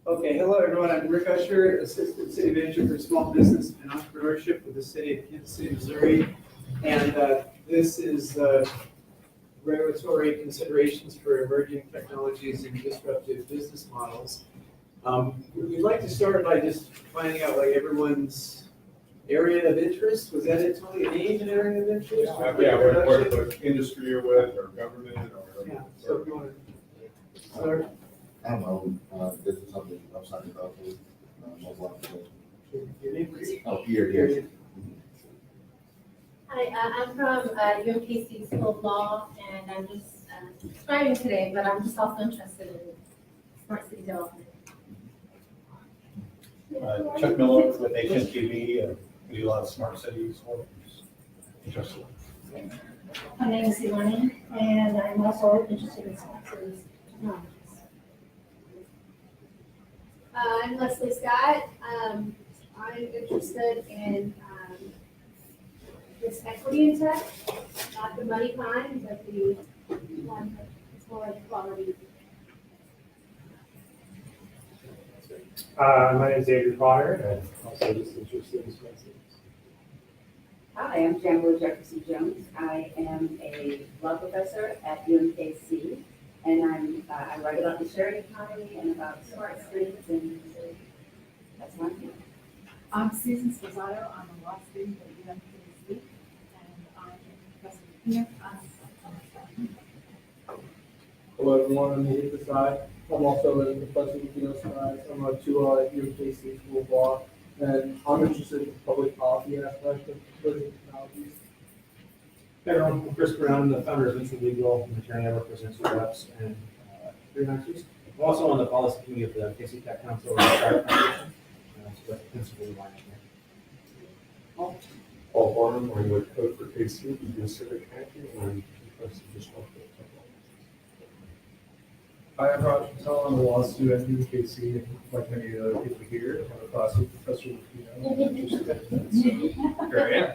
Okay, hello everyone. I'm Rick Usher, Assistant City Manager for Small Business and Entrepreneurship with the City of Kansas City, Missouri. And this is regulatory considerations for emerging technologies and disruptive business models. We'd like to start by just finding out like everyone's area of interest. Was that it, Tony? Name an area of interest? Yeah, what industry you're with, or government, or. Yeah, so if you want to start. I don't know, this is something I'm talking about, most likely. Your name, please. Oh, here. Hi, I'm from UMKC School of Law, and I'm just striving today, but I'm just also interested in smart city development. Chuck Miller with HNTV, we do a lot of smart cities. Interesting. My name is Ilani, and I'm also interested in smart cities technologies. I'm Leslie Scott. I'm interested in this equity in tech, not the money kind, but the one that's more like quality. My name is Andrew Potter, and also just interested in smart cities. Hi, I'm Jamila Jefferson Jones. I am a law professor at UMKC, and I write about the sharing economy and about smart cities, and that's my field. I'm Susan Sposato. I'm a law student at UMKC, and I'm a professor here. Hello everyone, I'm Nate Desai. I'm also a professor with Science. I'm a 2L at UMKC School of Law, and I'm interested in the public policy aspect of emerging technologies. Hey everyone, I'm Chris Brown, the founder of Vincent Legal, and attorney. I represent reps and freelancers. I'm also on the policy committee of the KC Tech Council and the Startup Foundation. So that's principally why I'm here. Paul Barnum, I'm with Code for KC, we do civic hacking, and I'm professor of disruptive technology. Hi, I'm Roger Patel. I'm a law student at UMKC, like many other people here. I'm a classic professor with Here I am.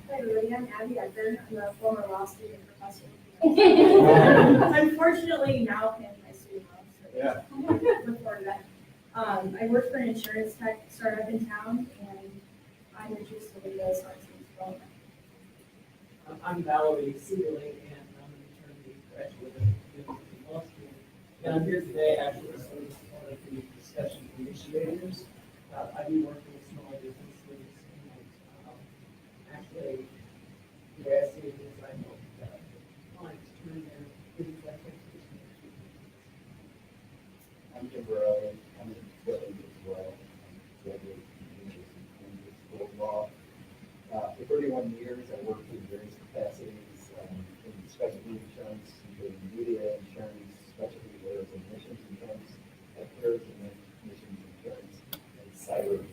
Hi, everybody. I'm Abby Edgar. I'm a former law student professor. Unfortunately, now paying my student loans. So Yeah. look forward to that. I work for an insurance tech startup in town, and I'm interested in the smart cities development. I'm Valerie Sealy, and I'm an attorney graduate of UMKC Law School. And I'm here today actually as one of the discussion initiators. I do work with small businesses, and actually, the way I see it is I help clients turn their business activities into. I'm Jim Burrow, I'm in Philly as well. I'm graduated from the University of Kansas School of Law. For 31 years, I worked in various capacities in specialty insurance, including media insurance, specialty errors and emissions insurance, errors and emissions insurance, and cyber insurance.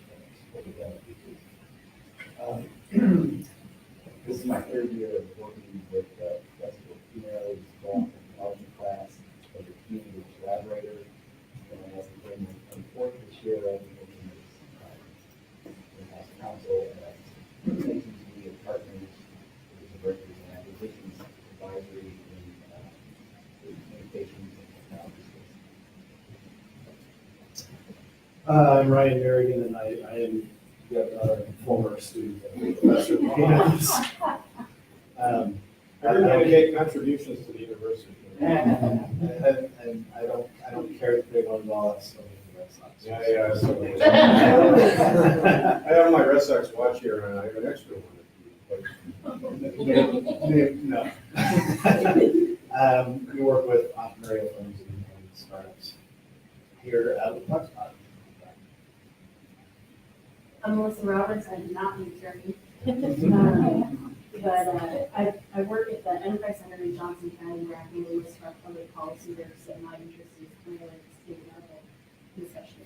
This is my third year of working with Westport Females Law Technology class as a community collaborator. And as I'm fourth this year, I've been working with in-house counsel and relations media partners, directors and acquisitions, advisory, and communications and technology space. I'm Ryan Merrigan, and I am yet another former student at Professor Williams. I make contributions to the university. And I don't carry the big one at all, so that's not. Yeah. I have my Red Sox watch here, and I have an extra one. No. We work with entrepreneurial firms and startups here at the Plexpod. I'm Melissa Roberts. I'm not an attorney. But I work at the Enterprise Center in Johnson County, where I'm dealing with our public policy groups, and my interest is primarily the state level concession.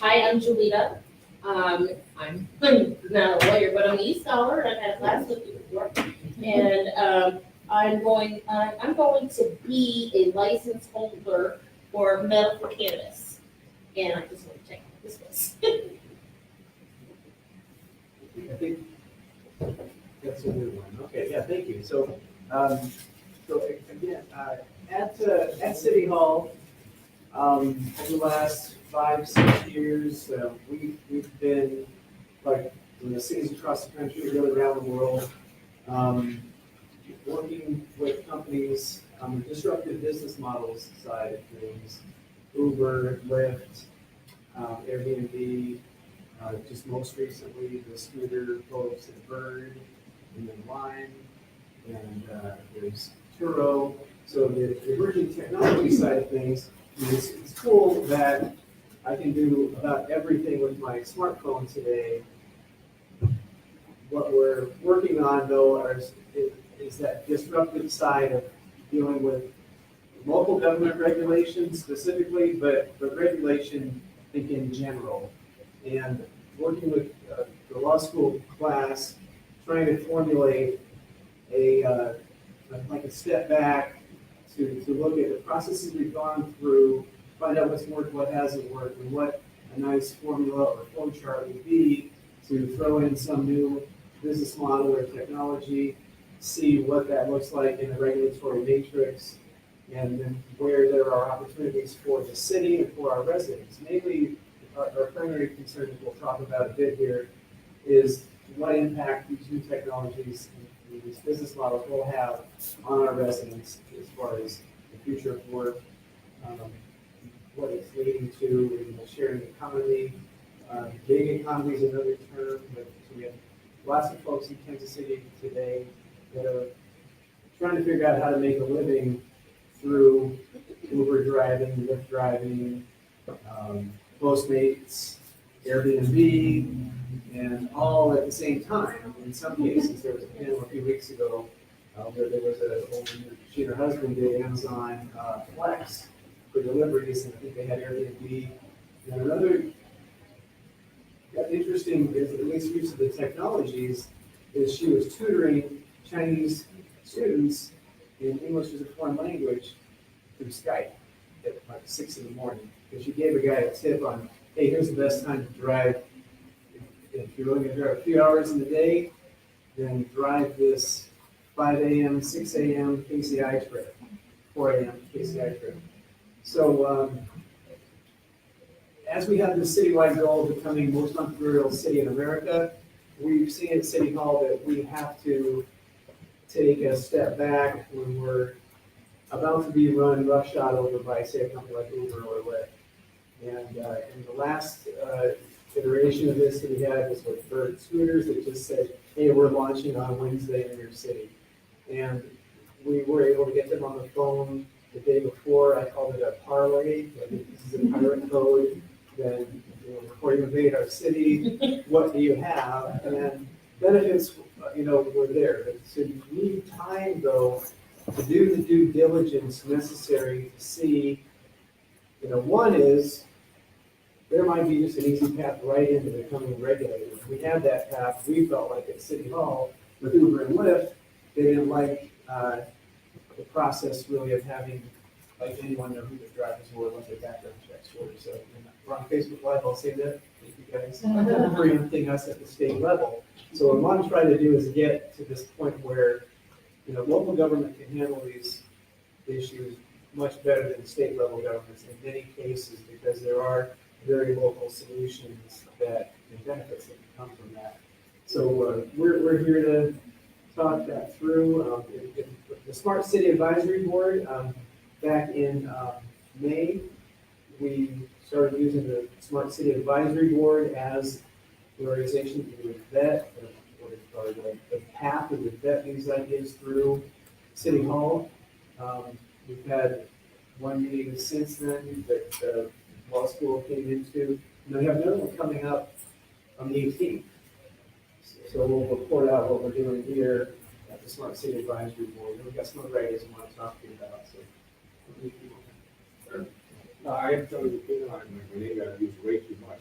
Hi, I'm Julita. I'm not a lawyer, but I'm an e-scholar. I've had a class with you before. And I'm going to be a license holder for medical cannabis. And I just want to check this was. I think that's a new one. Okay, yeah, thank you. So So again, at City Hall, over the last 5-6 years, we've been, like, in the cities across the country, really around the world, working with companies on the disruptive business models side of things, Uber, Lyft, Airbnb, just most recently, the scooter folks at Bird, and then Lime, and there's Turo. So the emerging technology side of things, it's cool that I can do about everything with my smartphone today. What we're working on, though, is that disruptive side of dealing with local government regulation specifically, but regulation, I think, in general. And working with the law school class, trying to formulate a step back to look at the processes we've gone through, find out what's worked, what hasn't worked, and what a nice formula or flow chart would be to throw in some new business model or technology, see what that looks like in the regulatory matrix, and then where there are opportunities for the city and for our residents. Mainly, our primary concern that we'll talk about a bit here is what impact these new technologies and these business models will have on our residents as far as the future of work, what it's leading to in the sharing economy. Gig economy is another term, but so we have lots of folks in Kansas City today that are trying to figure out how to make a living through Uber driving, Lyft driving, Postmates, Airbnb, and all at the same time. In some cases, there was a panel a few weeks ago where there was a woman, she and her husband did Amazon Flex for deliveries, and I think they had Airbnb. And another interesting, is at least use of the technologies, is she was tutoring Chinese students in English as a foreign language through Skype at like 6 in the morning. Because she gave a guy a tip on, hey, here's the best time to drive. If you're only going to drive a few hours in the day, then drive this 5 a.m., 6 a.m. KCI trip, 4 a.m. KCI trip. So as we have this citywide goal of becoming most entrepreneurial city in America, we've seen at City Hall that we have to take a step back when we're about to be run roughshod over by, say, a company like Uber or Lyft. And in the last iteration of this that we had was with Bird Scooters that just said, hey, we're launching on Wednesday in your city. And we were able to get them on the phone the day before. I called it a parlay. This is a pirate code. Then, before you invade our city, what do you have? And benefits, were there. So you need time, though, to do the due diligence necessary to see, one is, there might be just an easy path right into becoming regulated. We had that path, we felt like at City Hall, with Uber and Lyft, they didn't like the process really of having, like, anyone know who the drivers were, what their background checks were. So when we're on Facebook Live, I'll say that, thank you guys, for preempting us at the state level. So what I'm trying to do is get to this point where, local government can handle these issues much better than state level governments in many cases, because there are very local solutions that and benefits that can come from that. So we're here to talk that through. The Smart City Advisory Board, back in May, we started using the Smart City Advisory Board as the organization that would vet, the path that would vet these ideas through City Hall. We've had one meeting since then that the law school came into, and we have another one coming up on the 18th. So we'll report out what we're doing here at the Smart City Advisory Board. We've got some other ideas we want to talk to you about. So I have to opinion on my name got used way too much.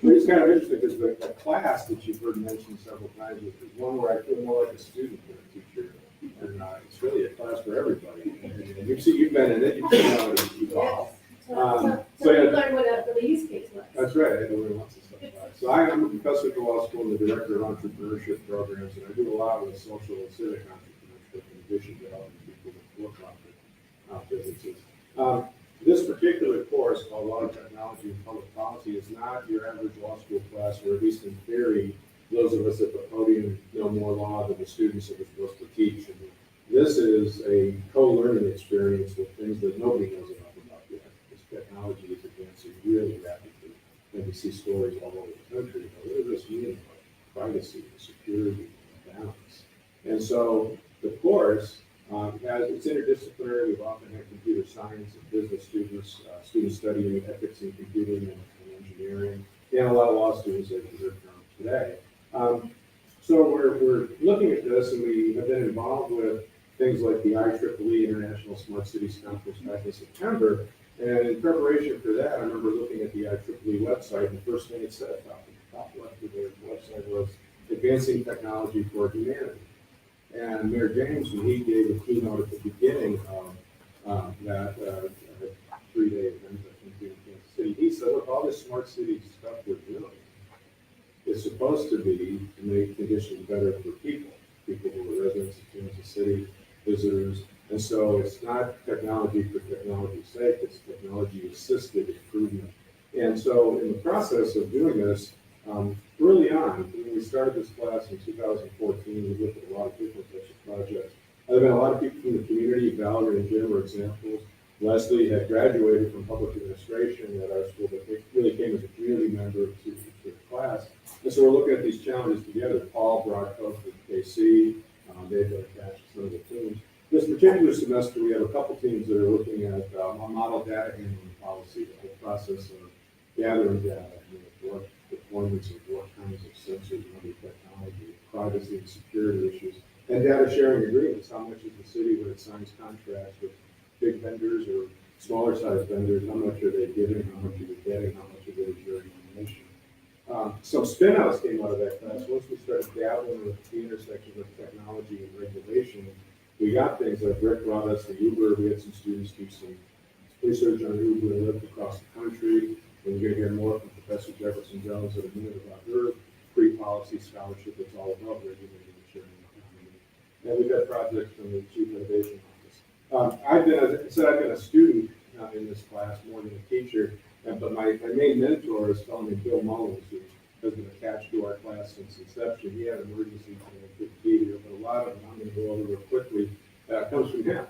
It's kind of interesting because the class that you've heard mentioned several times is one where I feel more like a student than a teacher. And it's really a class for everybody. And you've been in it, you've seen how it evolves. So you learn what the use case was. That's right, I had to learn lots of stuff about it. So I am a professor at the law school and the director of entrepreneurship programs, and I do a lot with social and civic entrepreneurship and addition to helping people with for-profit businesses. This particular course called Law, Technology, and Public Policy is not your average law school class, or at least in theory, those of us at the podium know more law than the students that we're supposed to teach. And this is a co-learning experience with things that nobody knows enough about yet. This technology is advancing really rapidly, and we see stories all over the country about what does this mean about privacy, security, and balance. And so the course it's interdisciplinary. We've often had computer science and business students, students studying ethics in computing and engineering, and a lot of law students that you heard from today. So we're looking at this, and we have been involved with things like the IEEE International Smart Cities Conference back in September. And in preparation for that, I remember looking at the IEEE website, and the first thing it said, top left of their website was Advancing Technology for Humanity. And Mayor James, when he gave a keynote at the beginning of that 3-day event, I think, in Kansas City, he said, look, all this smart city stuff we're doing is supposed to be to make conditions better for people who are residents of Kansas City, visitors. And so it's not technology for technology's sake, it's technology-assisted improvement. And so in the process of doing this, early on, when we started this class in 2014, we looked at a lot of different types of projects. There have been a lot of people from the community. Valerie and Jim are examples. Leslie had graduated from public administration at our school, but really came as a community member to the class. And so we're looking at these challenges together. Paul Broadcoat with KC, they've been attached to some of the teams. This particular semester, we have a couple teams that are looking at a model data handling policy, the whole process of gathering data, what deployments of what kinds of sensors and other technology, privacy and security issues, and data sharing agreements. How much is the city when it signs contracts with big vendors or smaller sized vendors? How much are they giving? How much are they getting? How much are they sharing information? Some spin-outs came out of that class. Once we started dabbling with the intersection of technology and regulation, we got things like Rick brought us the Uber. We had some students do some research on Uber and Lyft across the country. And you're going to hear more from Professor Jefferson Jones in a minute about her pre-policy scholarship that's all about regulating and sharing the economy. And we've got projects from the Chief Innovation Office. I've been a student in this class more than a teacher, but my main mentor is a fellow named Bill Mullins, who has been attached to our class since inception. He had emergencies and couldn't be here, but a lot of them, I'm going to go over real quickly, comes from him.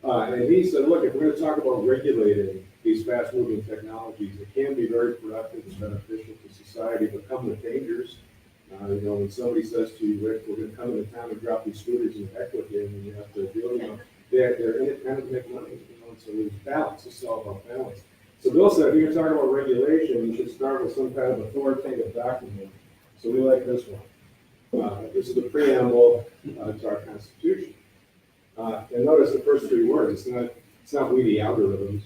And he said, look, if we're going to talk about regulating these fast-moving technologies, it can be very productive and beneficial to society, but come with dangers. When somebody says to you, Rick, we're going to come into town and drop these scooters and heck with you, and you have to deal with them, they're in it kind of make money, and so there's balance. It's all about balance. So Bill said, if you're talking about regulation, you should start with some kind of authoritative document. So we like this one. This is the preamble to our Constitution. And notice the first 3 words. It's not we the algorithms.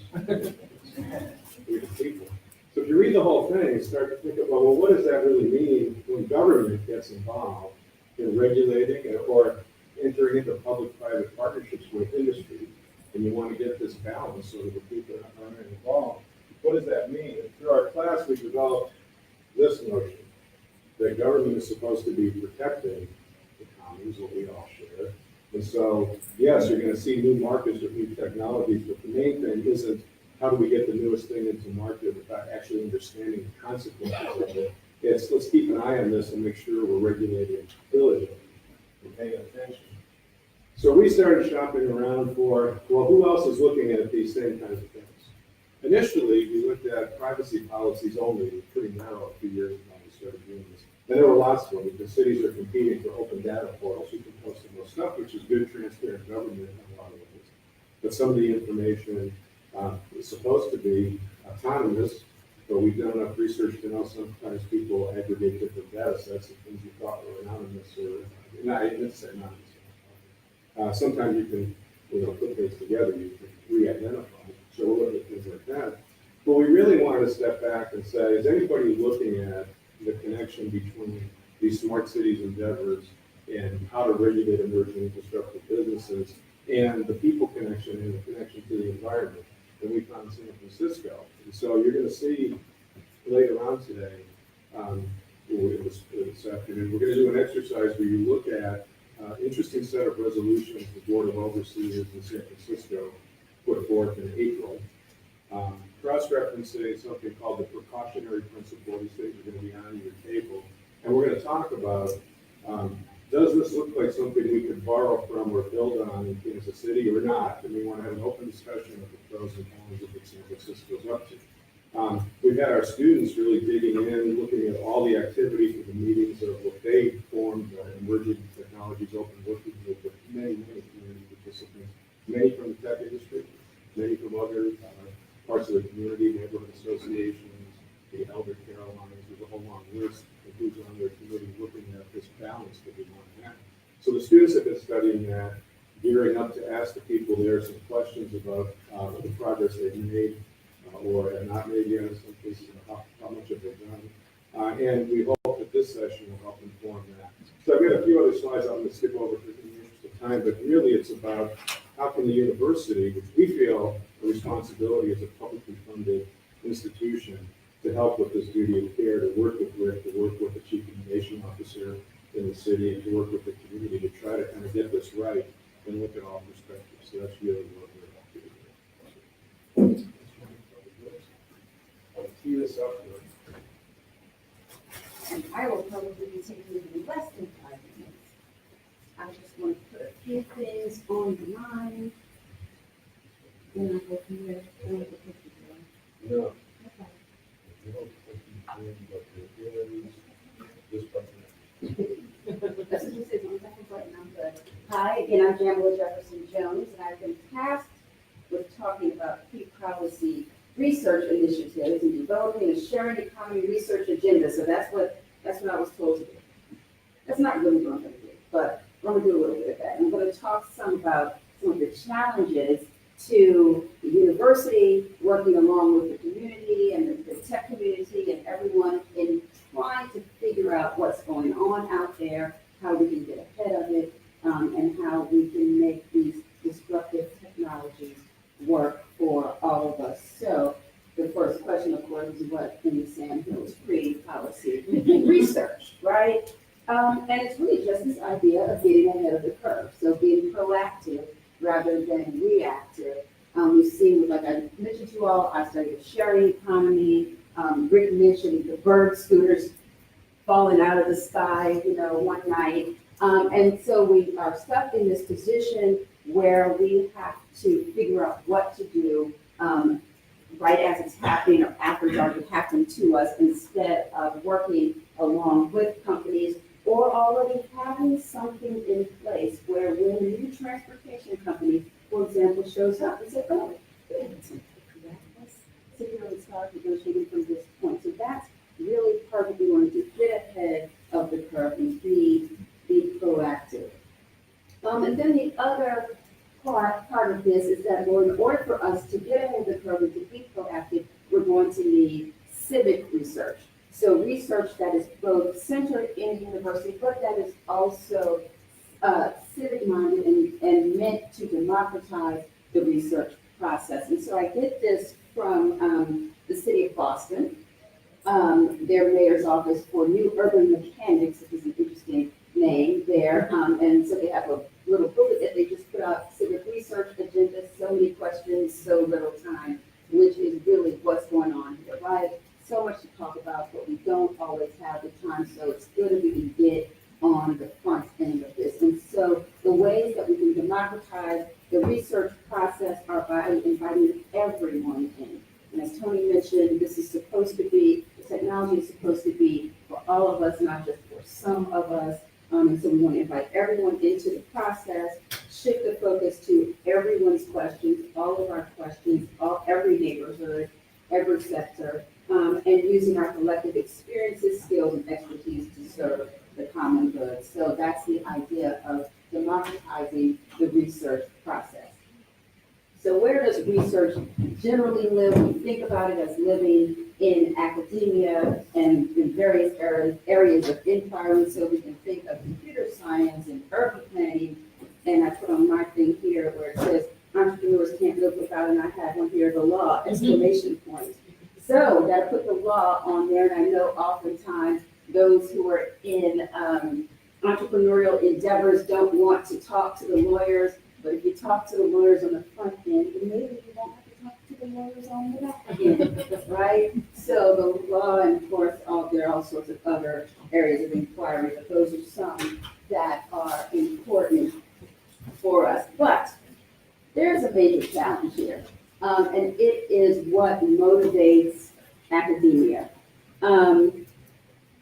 We the people. So if you read the whole thing and start to think about, well, what does that really mean when government gets involved in regulating or entering into public-private partnerships with industry, and you want to get this balance so that the people are involved? What does that mean? And through our class, we developed this notion that government is supposed to be protecting the commons, what we all share. And so, yes, you're going to see new markets with new technologies, but the main thing isn't how do we get the newest thing into market without actually understanding the consequences of it. It's let's keep an eye on this and make sure we're regulating diligently and paying attention. So we started shopping around for, well, who else is looking at these same kinds of things? Initially, we looked at privacy policies only. It was pretty narrow a few years ago when we started doing this. And there were lots of them because cities are competing for open data portals. You can post the most stuff, which is good, transparent government in a lot of ways. But some of the information is supposed to be autonomous, but we've done enough research to know sometimes people aggregate different data sets of things you thought were anonymous or not necessarily anonymous. Sometimes you can put things together, you can re-identify. So we'll look at things like that. But we really wanted to step back and say, is anybody looking at the connection between these smart cities endeavors and how to regulate emerging and disruptive businesses and the people connection and the connection to the environment? And we found San Francisco. And so you're going to see later on today, this afternoon, we're going to do an exercise where you look at interesting set of resolutions the Board of Overseers in San Francisco put forth in April. Cross-referencing something called the precautionary principle. These things are going to be on your table. And we're going to talk about, does this look like something we could borrow from or build on in Kansas City or not? And we want to have an open discussion of the pros and cons of what San Francisco's up to. We've had our students really digging in, looking at all the activity for the meetings of what they formed, emerging technologies, open working group, with many community participants, many from the tech industry, many from other parts of the community, neighborhood associations, the Elder Carolines. There's a whole long list of who's on their committee looking at this balance that we want to have. So the students have been studying that, gearing up to ask the people there some questions about the progress they've made or have not made yet, in some cases, how much have they done. And we hope that this session will help inform that. So I've got a few other slides I'm going to skip over in the interest of time, but really it's about how can the university, which we feel a responsibility as a publicly funded institution, to help with this duty of care, to work with Rick, to work with the chief innovation officer in the city, and to work with the community to try to kind of get this right and look at all perspectives. So that's really what we're up to. I'll tee this up. And I will probably be taking less than 5 minutes. I just want to put a few things on the mind. Then I'll go from there. No. Okay. That's what you said, one second button, I'm good. Hi, again, I'm Jamila Jefferson Jones, and I've been tasked with talking about key policy research initiatives and developing a sharing economy research agenda. So that's what I was told to do. That's not really what I'm going to do, but I'm going to do a little bit of that. I'm going to talk some about some of the challenges to the university, working along with the community and the tech community and everyone in trying to figure out what's going on out there, how we can get ahead of it, and how we can make these disruptive technologies work for all of us. So the first question, of course, is what in the Sam Hills pre-policy research, right? And it's really just this idea of getting ahead of the curve. So being proactive rather than reactive. We've seen, like I mentioned to you all, I studied sharing economy. Rick mentioned the bird scooters falling out of the sky, one night. And so we are stuck in this position where we have to figure out what to do right as it's happening or after it's already happened to us, instead of working along with companies or already having something in place where when a new transportation company, for example, shows up, we say, oh, we have something for that. Let's sit here and start negotiating from this point. So that's really part of what we want to do, get ahead of the curve and be proactive. And then the other part of this is that in order for us to get ahead of the curve and to be proactive, we're going to need civic research. So research that is both centered in the university, but that is also civic-minded and meant to democratize the research process. And so I get this from the city of Boston, their mayor's office for new urban mechanics, which is an interesting name there. And so they have a little booklet that they just put out, civic research agenda, so many questions, so little time, which is really what's going on here, right? So much to talk about, but we don't always have the time, so it's good if we can get on the front end of this. And so the ways that we can democratize the research process are by inviting everyone in. And as Tony mentioned, this is supposed to be, the technology is supposed to be for all of us, not just for some of us. And so we want to invite everyone into the process, shift the focus to everyone's questions, all of our questions, every neighborhood, every sector, and using our collective experiences, skills, and expertise to serve the common good. So that's the idea of democratizing the research process. So where does research generally live? We think about it as living in academia and in various areas of inquiry. So we can think of computer science and urban planning. And I put on my thing here where it says entrepreneurs can't live without, and I have one here, the law, exclamation point. So that put the law on there, and I know oftentimes those who are in entrepreneurial endeavors members don't want to talk to the lawyers, but if you talk to the lawyers on the front end, then maybe you won't have to talk to the lawyers on the back end, right? So the law, and of course, there are all sorts of other areas of inquiry, but those are some that are important for us. But there's a major challenge here, and it is what motivates academia.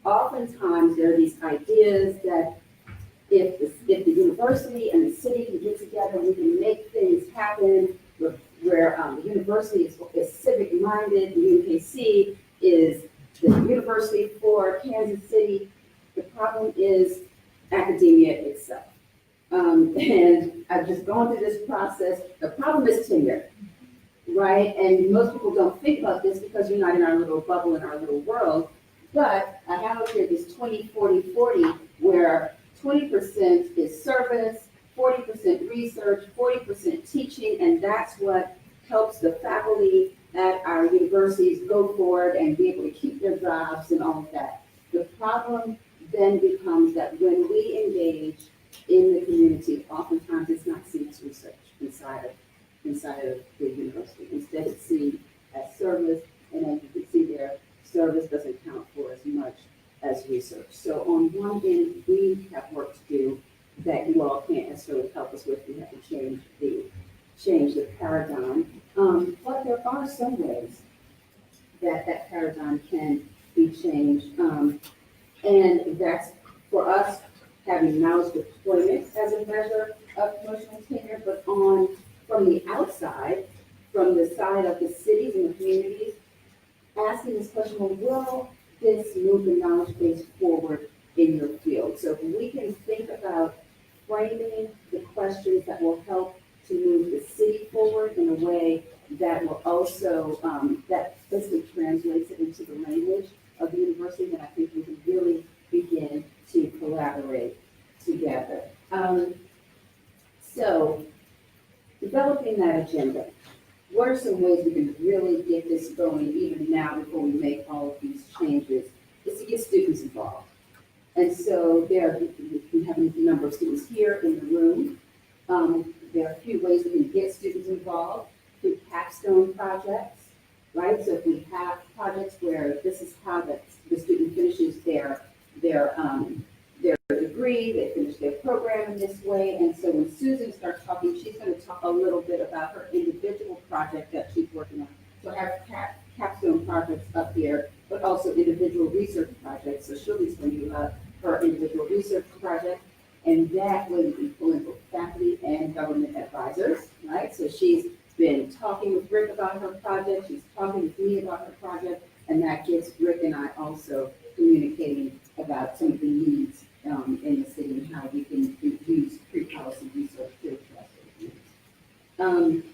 Oftentimes, there are these ideas that if the university and the city can get together, we can make things happen, where the university is civic-minded, the UMKC is the university for Kansas City. The problem is academia itself. And I've just gone through this process. The problem is tenure, right? And most people don't think about this because you're not in our little bubble, in our little world. But I have up here this 20-40-40, where 20% is service, 40% research, 40% teaching, and that's what helps the faculty at our universities go forward and be able to keep their jobs and all of that. The problem then becomes that when we engage in the community, oftentimes it's not seen as research inside of the university. Instead, it's seen as service, and as you can see there, service doesn't count for as much as research. So on one end, we have work to do that you all can't necessarily help us with. We have to change the paradigm. But there are some ways that paradigm can be changed. And that's for us having knowledge deployment as a measure of promotional tenure, but from the outside, from the side of the cities and the communities, asking this question, well, will this move the knowledge base forward in your field? So if we can think about framing the questions that will help to move the city forward in a way that will also, that basically translates it into the language of the university, then I think we can really begin to collaborate together. So developing that agenda. What are some ways we can really get this going even now before we make all of these changes? Is to get students involved. And so we have a number of students here in the room. There are a few ways we can get students involved through capstone projects, right? So if we have projects where this is how the student finishes their degree, they finish their program in this way. And so when Susan starts talking, she's going to talk a little bit about her individual project that she's working on. So I have capstone projects up here, but also individual research projects. So she'll be speaking about her individual research project. And that way we can pull in both faculty and government advisors, right? So she's been talking with Rick about her project. She's talking with me about her project. And that gets Rick and I also communicating about some of the needs in the city and how we can use pre-policy research to address those needs.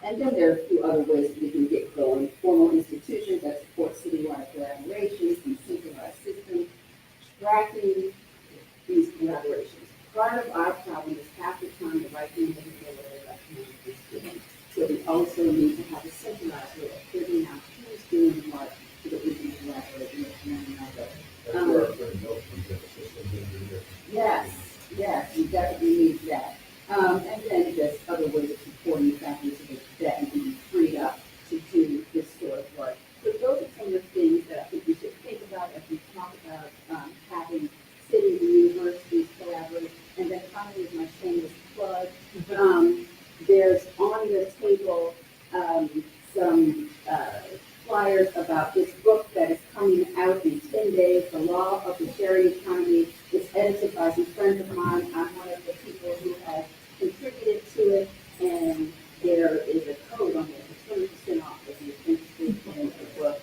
And then there are a few other ways that we can get going. Formal institutions that support citywide collaborations and centralized systems, tracking these collaborations. Part of our problem is half the time the right thing doesn't go where the left hand is doing. So we also need to have a centralized way of figuring out who's doing what so that we can collaborate with one another. That's where our friend Bill comes in, systems engineer. Yes, we definitely need that. And then there's other ways of supporting faculty so that you can be freed up to do this sort of work. So those are some of the things that I think we should think about as we talk about having cities and universities collaborate. And then finally, is my shameless plug. There's on the table some flyers about this book that is coming out in 10 days, The Law of the Sharing Economy. It's edited by some friends of mine. I'm one of the people who has contributed to it, and there is a code on there for 20% off if you're interested in the book.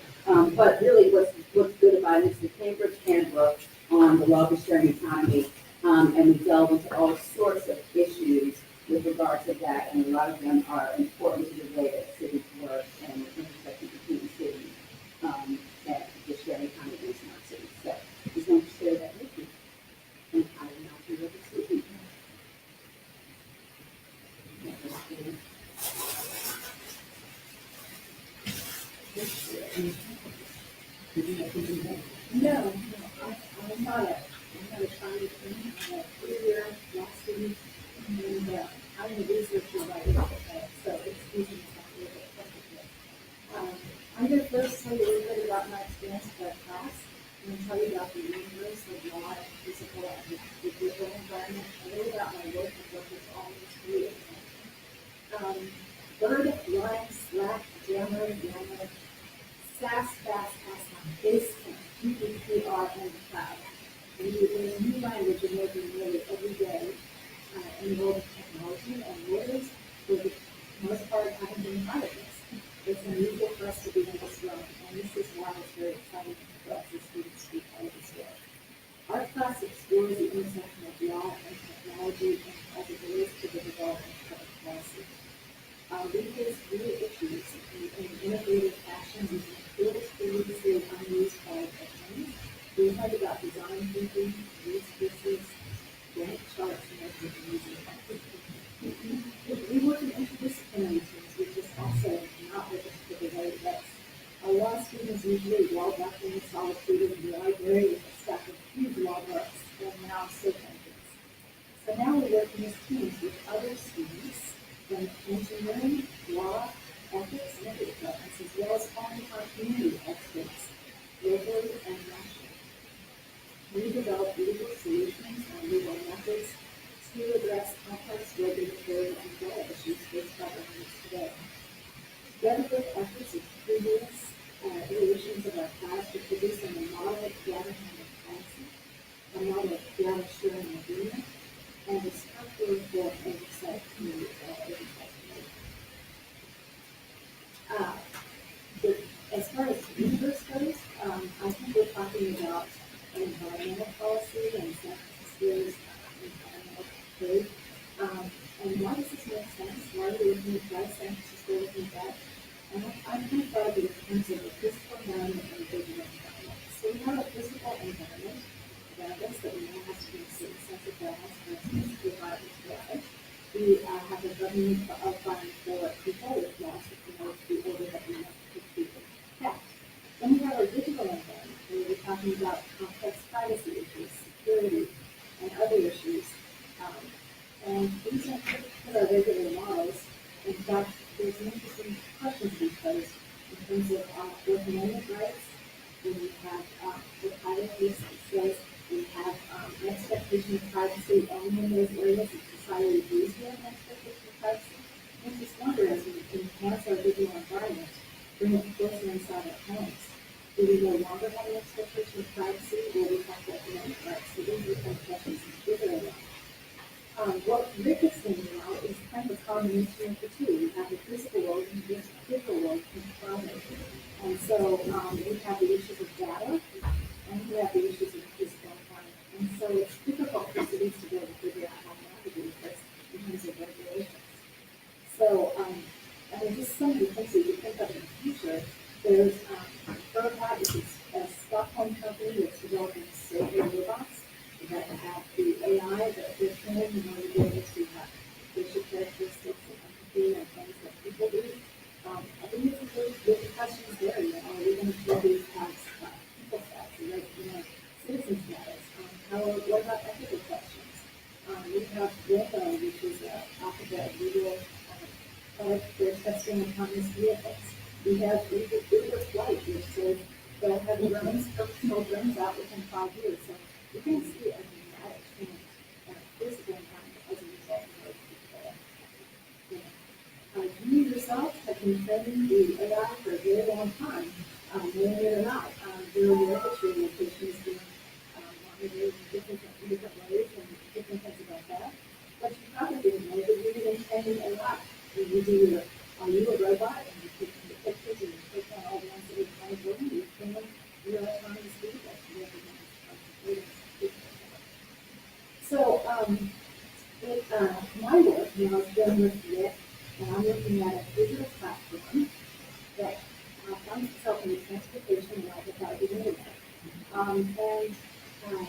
But really what's good about it is the Cambridge Handbook on the Law of the Sharing Economy, and we delve into all sorts of issues with regard to that, and a lot of them are important to the way that cities work and the intersection between cities and the sharing economy and smart cities. So I just want to share that with you. And I will now turn it over to Susan. No, I'm not. I'm going to find it. environment, a little about my work and what it's always created. Bird, Lime, Slack, Jammer, Yammer, SAS, Fast, Asana, Basecamp, GDPR, and Cloud. We use a new language emerging nearly every day in the world of technology, and lawyers, for the most part, haven't been part of this. It's unusual for us to be in this realm, and this is why it's very exciting for us as students to be part of this work. Our class explores the intersection of law and technology and as it relates to the development of public policy. We face three issues in integrated fashion using tools previously unused by attorneys. We heard about design thinking, use cases, blank charts, and everything easy. We work in interdisciplinary teams, which is also not what the way does. A law student is usually walled up in solitude in the library with a stack of huge law books and now search engines. So now we work in teams with other students from engineering, law, ethics, and ethics departments, as well as calling our community experts, locally and nationally. We develop legal solutions and legal methods to address complex regulatory and law issues faced by governments today. Together with efforts of previous iterations of our class, we produce a model of data handling policy, a model of data sharing agreement, and a structure for oversight committee. As far as universe goes, I think we're talking about environmental policy and San Francisco's environmental code. And why does this make sense? Why are we looking at why San Francisco looking at that? And I'm kind of thought of it in terms of a physical environment and a digital environment. So we have a physical environment around us that we know has to be a certain sense of balance, for instance, the environment thrive. We have a government outline for people with laws to promote the order that we want to keep kept. Then we have our digital environment, where we're talking about complex privacy issues, security, and other issues. And these aren't put our regular models. In fact, there's some interesting questions to be posed in terms of Fourth Amendment rights. When we have the title case that says we have an expectation of privacy only in those areas that society agrees with an expectation of privacy. Makes us wonder as we enhance our digital environment, bring it closer inside our homes. Do we no longer have an expectation of privacy, or we have Fourth Amendment rights? So these are the kind of questions that we're going to what Rick is saying now is kind of a combination of the two. We have the physical world and the digital world combined. And so we have the issues of data, and we have the issues of the physical environment. And so it's difficult for cities to be able to figure out how to navigate this in terms of regulations. So, just some of the things that you think of in the future, there's Prototype, which is a Stockholm company that's developing survey robots that have the AI that they're training in order to be able to have facial characteristics and empathy and things that people do. I think it's a good questions there. Are we going to do these as people stats, right? Citizen status? What about ethical questions? We have Waymo, which is Alphabet Google product for testing autonomous vehicles. We have Uber Flight, which says they'll have drones, personal drones out within 5 years. So you can see a dramatic change in the physical environment as a result of those people. You yourself have been training the AI for a very long time, knowing it or not. You're aware that your location is being monitored in different ways and different things about that. But you probably didn't know that you've been training AI. Are you a robot and you take the pictures and you click on all the ones that are kind of building, you train your autonomous vehicle to recognize so, my work now is done with Rick, and I'm looking at a digital platform that finds itself in the transportation world without the internet.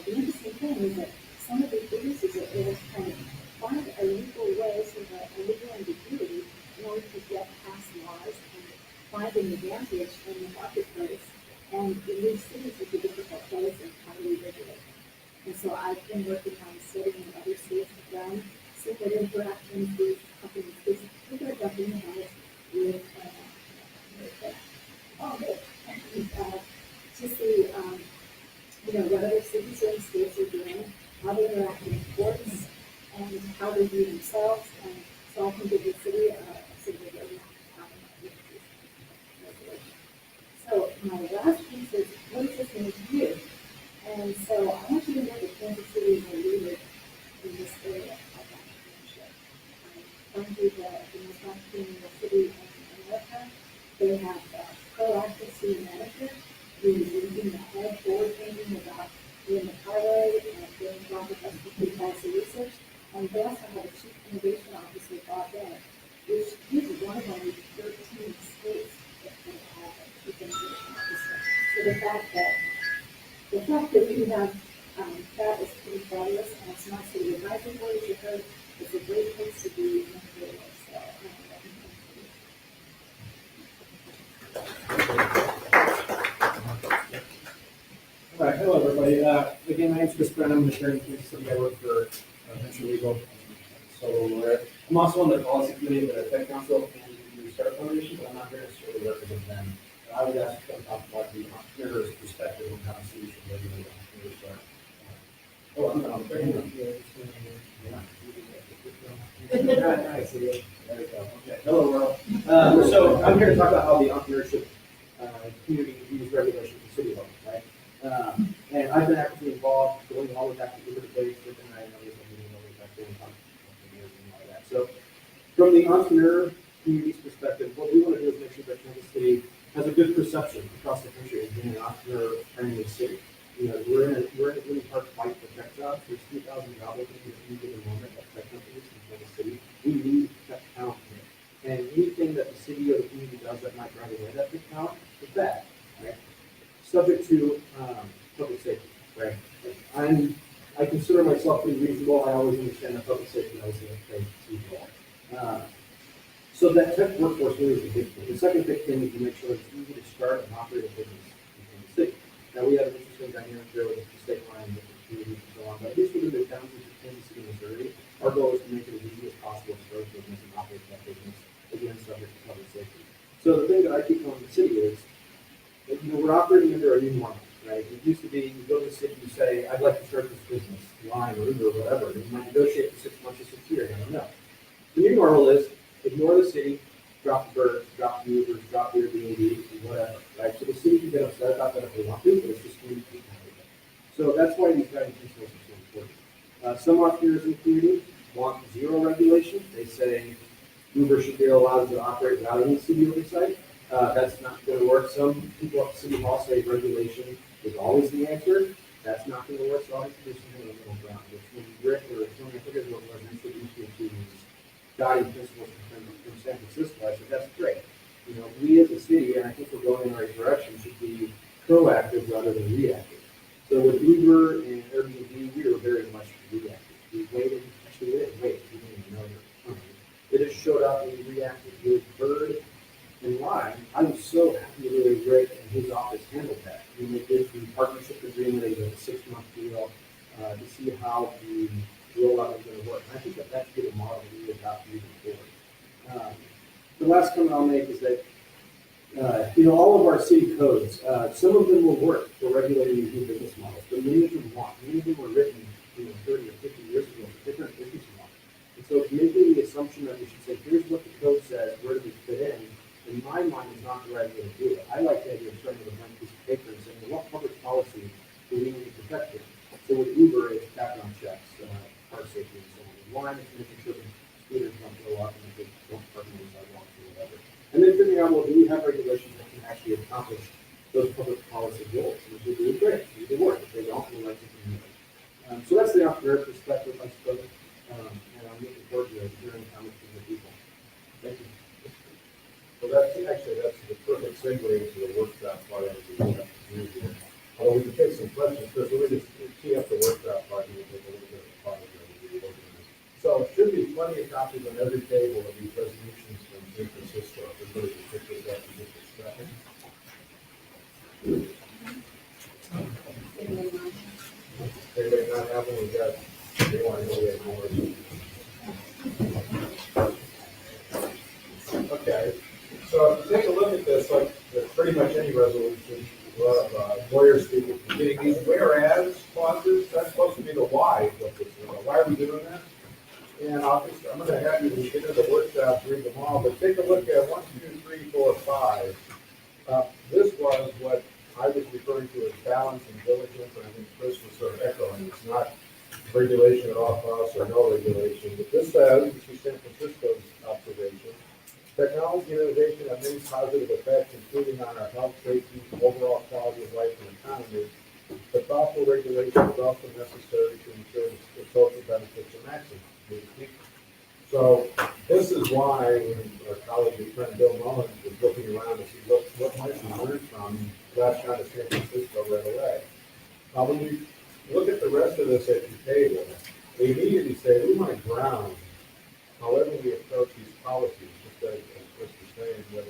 The interesting thing is that some of these businesses are able to kind of find a legal way, sort of a legal ambiguity, in order to get past laws and find an advantage in the marketplace. And in these cities, it's a difficult place, and how do we regulate? And so I've been working on studying other states have done, seeing what interactions these companies, they're jumping ahead with to see, what other cities or states are doing, how they interact with in courts and how they view themselves. And so I think as a city, that we have regulation. So my last piece is, what does this mean to you? And so I want you to know that Kansas City is a leader in this area of entrepreneurship. Currently, the most entrepreneurial city in America, they have proactive city manager who is leading the head forward thinking about doing the highway and doing job with us with policy research. And they also have a chief innovation officer, Bob Bennett, which is one of only 13 states that can have a chief innovation officer. So the fact that we have that is pretty fabulous, and it's Smart City Advisory Board, as you heard, it's a great place to be in the area. So All right, hello, everybody. Again, my name is Chris Brennan. I'm an attorney in Kansas City. I work for Venture Legal, solo lawyer. I'm also on the policy committee of the Tech Council and the Start Foundation, but I'm not here to necessarily represent them. I would ask you to talk about the entrepreneur's perspective on how the city should regulate entrepreneurship. Oh, I'm not. There you go. Okay. Hello, world. So I'm here to talk about how the entrepreneurship community views regulation for city level, right? And I've been actively involved going all the way back to the debates, and I know there's a meeting all the way back there and all of that. So from the entrepreneur community's perspective, what we want to do is make sure that Kansas City has a good perception across the country as being an entrepreneur-friendly city. You know, we're in a really hard fight for tech jobs. There's 3,000 job openings at any given moment at tech companies in Kansas City. We need tech talent here. And anything that the city or the community does that might drive away that tech talent is bad, right? Subject to public safety, right? I consider myself pretty reasonable. I always understand that public safety is a so that tech workforce really is a big thing. The second big thing is to make sure it's easy to start and operate a business in the city. Now, we have an interesting dynamic there with the state line, with the communities and so on, but at least within the boundaries of Kansas City, Missouri, our goal is to make it as easy as possible to start a business and operate that business, again, subject to public safety. So the thing that I keep telling the city is, you know, we're operating under a new normal, right? It used to be, you go to the city, you say, I'd like to start this business, Line or Uber or whatever, and you might negotiate for 6 months or 6 years, I don't know. The new normal is, ignore the city, drop the birds, drop the Ubers, drop the Airbnb, whatever, right? So the city can get upset about that if they want to, but it's just going to keep happening. So that's why these guiding principles are so important. Some entrepreneurs in the community want zero regulation. They say Uber should be allowed to operate without any city oversight. That's not going to work. Some people at City Hall say regulation is always the answer. That's not going to work. So I think there's some middle ground. When Rick or Tony, I forget what it was, introduced me to these guiding principles from San Francisco, I said, that's great. You know, we as a city, and I think we're going in the right direction, should be proactive rather than reactive. So with Uber and Airbnb, we were very much reactive. We waited, actually we didn't wait, we didn't even know they were coming. They just showed up and we reacted with Bird and Lime. I was so happy the way Rick and his office handled that. When they did the partnership agreement, they did a 6-month deal to see how the rollout is going to work. And I think that that's good model we adopt moving forward. The last comment I'll make is that, you know, all of our city codes, some of them will work for regulating these new business models, but many of them won't. Many of them were written, you know, 30 or 50 years ago for different business models. And so making the assumption that we should say, here's what the code says, where do we fit in my mind is not the right way to do it. I like the idea of starting with a blank piece of paper and saying, well, what public policy do we need to protect here? So with Uber, it's background checks, car safety, and so on. Line is making sure that scooters don't go up and that they don't park on the sidewalks or whatever. And then figuring out, well, do we have regulations that can actually accomplish those public policy goals? And if we do, great, we do work. If they don't, we'll like to continue. So that's the entrepreneur perspective, I suppose. And I'm looking forward to hearing comments from the people. Thank you. Well, that's the perfect segue into the workshop part of the community. Although we can take some questions, Chris, let me just tee up the workshop part and we'll take a little bit of a part of it. So it should be plenty of copies on every table of these resolutions from San Francisco. Everybody can pick this up and get this started. Anybody not have one? We got, they want to know we have more. Okay, so if you take a look at this, like pretty much any resolution, lawyers speak of getting these whereas clauses, that's supposed to be the why of what this is. Why have you doing that. And I'm gonna have you, when you get into the workshop, read them all, but take a look at 1, 2, 3, 4, 5. This was what I was referring to as balance and diligence, and I think Chris was sort of echoing. It's not regulation at all costs or no regulation, but this says, this is San Francisco's observation, technology and innovation have many positive effects, including on our health, safety, overall quality of life, and economy. But thoughtful regulation is also necessary to ensure the social benefits are maximum for the people. So this is why when our colleague, and friend Bill Mullins, was looking around to see what might we learn from last night at San Francisco right away. When you look at the rest of this at your table, they immediately say we want to ground however we approach these policies, just as Chris was saying, with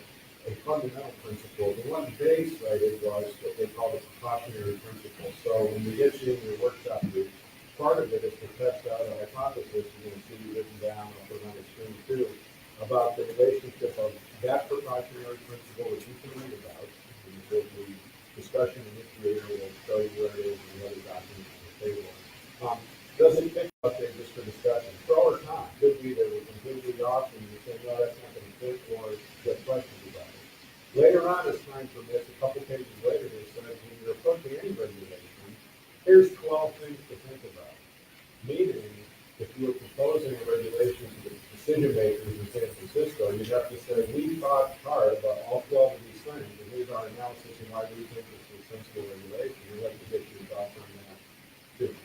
a fundamental principle. The one they cited was what they call the precautionary principle. So when we get you in your workshop group, part of it is to test out a hypothesis you're going to see written down or put on the screen too, about the relationship of that precautionary principle that you can read about, and the discussion initiator will show you where it is and the other documents on the table. Doesn't pick up there just for discussion. Pro or con, could be that we're completely off and you say, no, that's not going to fit, or get questions about it. Later on, as time permits, a couple pages later, they said, when you're approaching any regulation, here's 12 things to think about. Meaning, if you were proposing a regulation to the decision makers in San Francisco, you'd have to say, we thought hard about all 12 of these things, and here's our analysis and why we think this is a sensible regulation. We'd like to get your thoughts on that too.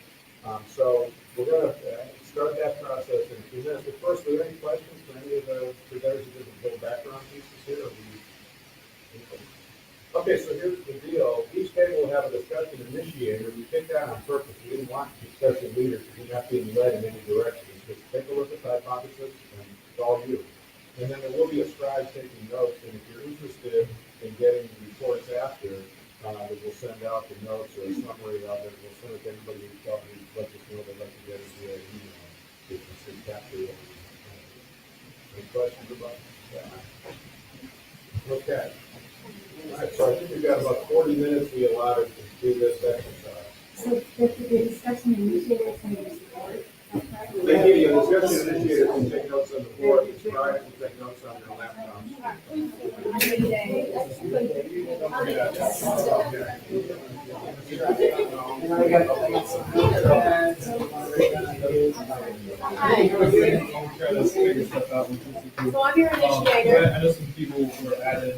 So we're going to start that process in a few minutes. But first, are there any questions for any of the presenters who did the little background pieces here? Okay, so here's the deal. Each table will have a discussion initiator. We picked that on purpose. We didn't want discussion leaders to be not being led in any direction. Just take a look at the hypothesis, and it's all you. And then there will be a scribe taking notes. And if you're interested in getting reports after, that we'll send out the notes or a summary of it. We'll send it to anybody who thought we'd let us know they'd like to get it via email. So you can see capture it. Any questions about that? Okay. All right, so I think we've got about 40 minutes we allotted to do this exercise. So the discussion initiator is going to be support. They give you a discussion initiator to take notes on the board, the scribe to take notes on their laptops. So I'm your initiator. I know some people were added.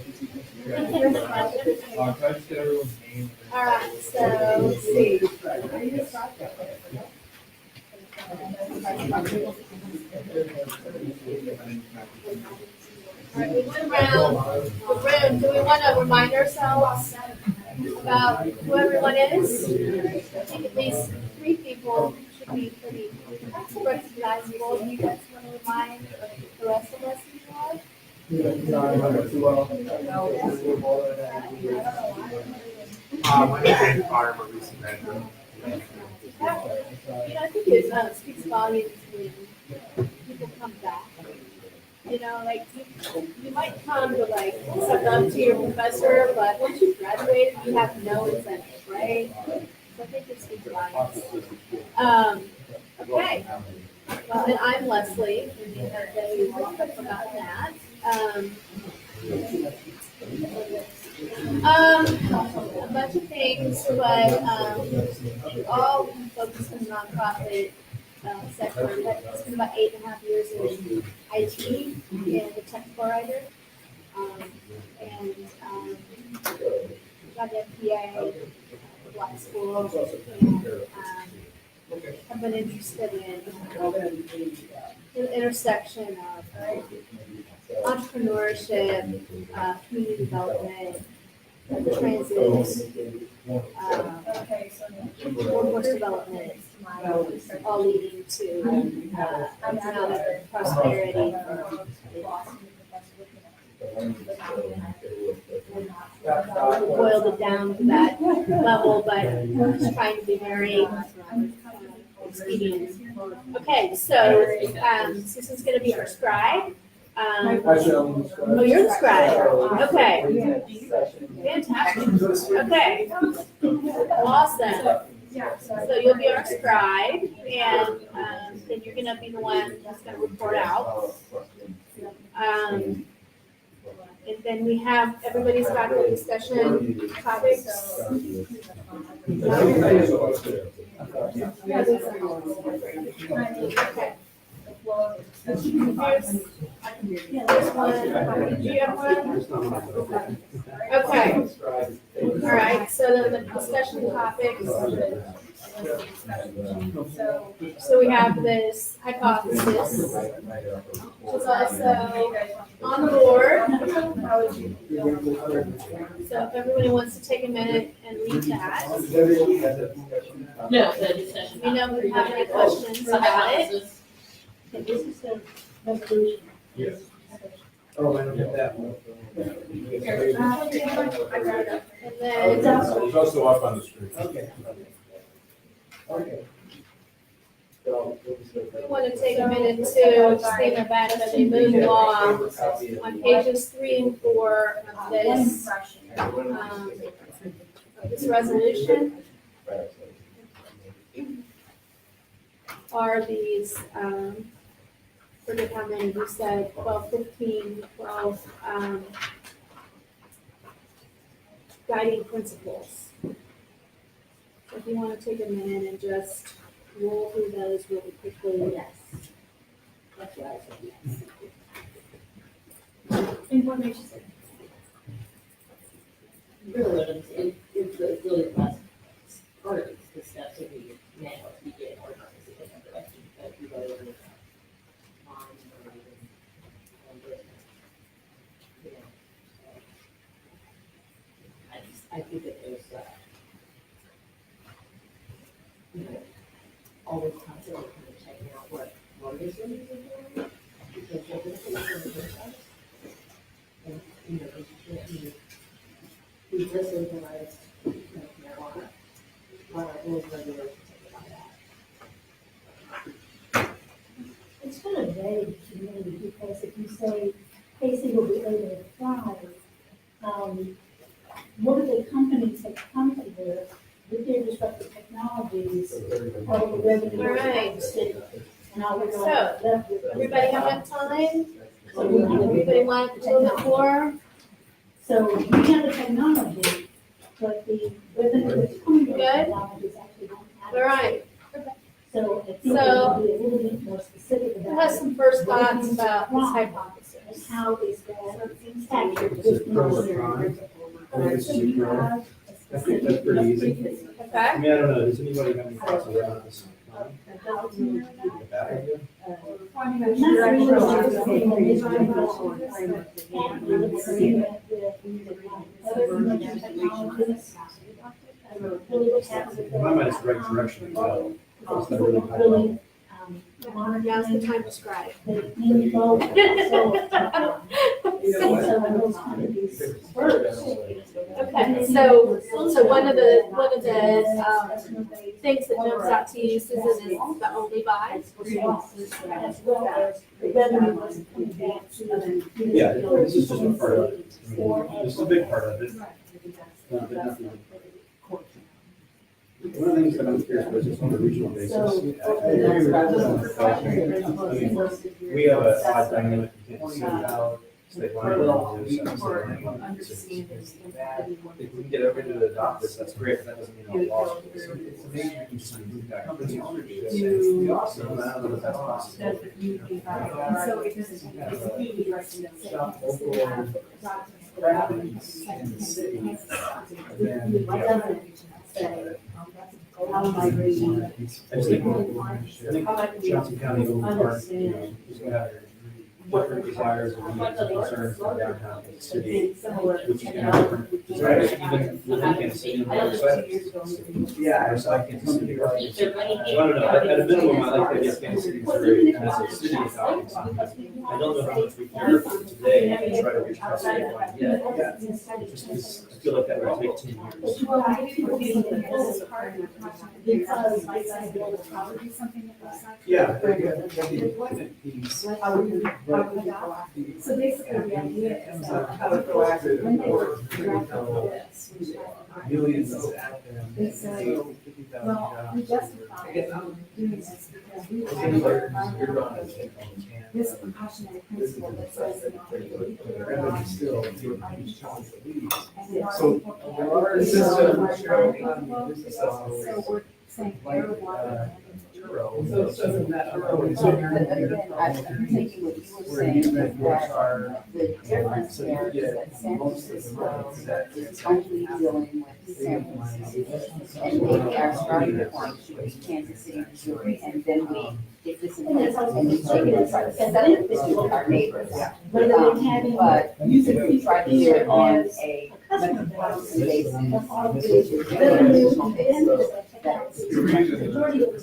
Can I just get everyone's name? All right, so let's see. Are you All right, we went around the room. Do we want to remind ourselves about who everyone is? I think at least 3 people should be pretty recognizable. Do you guys want to remind the rest of us who you are? My name is Connor, I'm a recent graduate. I think it speaks volumes when people come back. Like you might come to like suck up to your professor, but once you graduate, you have no incentive, right? So I think it speaks volumes. Okay. Well, and I'm Leslie. I forgot that. A bunch of things, but all focused on the nonprofit sector. But it's been about 8.5 years in IT and a technical writer. Got an MBA, Black School, and I've been interested in the intersection of entrepreneurship, community development, transit, workforce development, all leading to economic prosperity. Boiled it down to that level, but just trying to be very expedient. Okay, so Susan's going to be our scribe. Oh, you're the scribe. Okay. Fantastic. Okay. Awesome. So you'll be our scribe, and gonna be the one that's gonna report out. And then we have, everybody's got the discussion topics. Okay. There's one, do you have one? Okay, all right, so then the discussion topics. So we have this hypothesis, which is also on the board. So if everybody wants to take a minute and read that, No, the discussion. let me know if you have any questions The about it. hypothesis. This is the resolution. Yes. Oh, I don't get that one. And It's then, also up on the screen. Okay. So, we want to take a minute to think about the move law on pages 3 and 4 of this resolution are these, forget how many you said, 12, 15, 12, guiding principles. So if you want to take a minute and just roll through those really quickly. Yes. That's what I said, yes. And what makes you say? Really, it's really the last part of the steps that we now begin our conversation direction that we go over. I think that there's, always constantly kind of checking out what mortgage lenders are doing, because they're going to us. And, you know, we can't be, we just legalized marijuana, while our rules and regulations take about that. It's kind of vague to me, because if you say Casey will be able to thrive, what are the companies that come to this with their disruptive technologies, all the revenue? All right. And all we're So, left with. Everybody have that time? Everybody want to move the floor? So we have the technology, but the revenue that's coming from the Good. technology is actually not All right. So I think we So- will be a little bit more specific Who about has some first thoughts about this hypothesis? and how is that captured This is within pros the and cons. So you have a I think that's pretty easy. Okay? I mean, I don't know, does anybody have any thoughts around this? A bad idea? In my mind, it's the right direction to go. It's not really high level. Now's the time to scribe. Okay, so one of the things that jumps out to you, Susan, is the only buy. Yeah, this is just a part of it. I mean, this is a big part of it. But nothing. One of the things that I'm curious about is just on a regional basis. I agree with we have a odd dynamic in Kansas City now. State line, if we can get everybody to adopt this, that's great, but that doesn't mean all laws. So maybe we can just move that. So I don't know if that's possible. So it's I just think Johnson County will part, you know, is gonna have different desires and needs and concerns from downtown Kansas City, which is gonna have different desires, even within Kansas City and other sides. Yeah, there's like Kansas City. So I don't know, at a minimum, I like that, yes, Kansas City, Missouri, as a city is obviously. I don't know how much we care for today and try to reach out to everyone yet. Just because I feel like that would take 10 years. Yeah. So basically, the idea is Millions out there. well, we justify doing this because This compassionate principle that says, you know, Still, and So, there are So we're saying air, water, So doesn't that. But again, I'm taking what you were saying, that the difference there is that San Francisco is only dealing with samples. And maybe our starting point should be Kansas City, Missouri, and then we get this in place and we take it and try to set up this with our neighbors. whether they have any. But you could try to do it on a Customer basis. Revenue, That's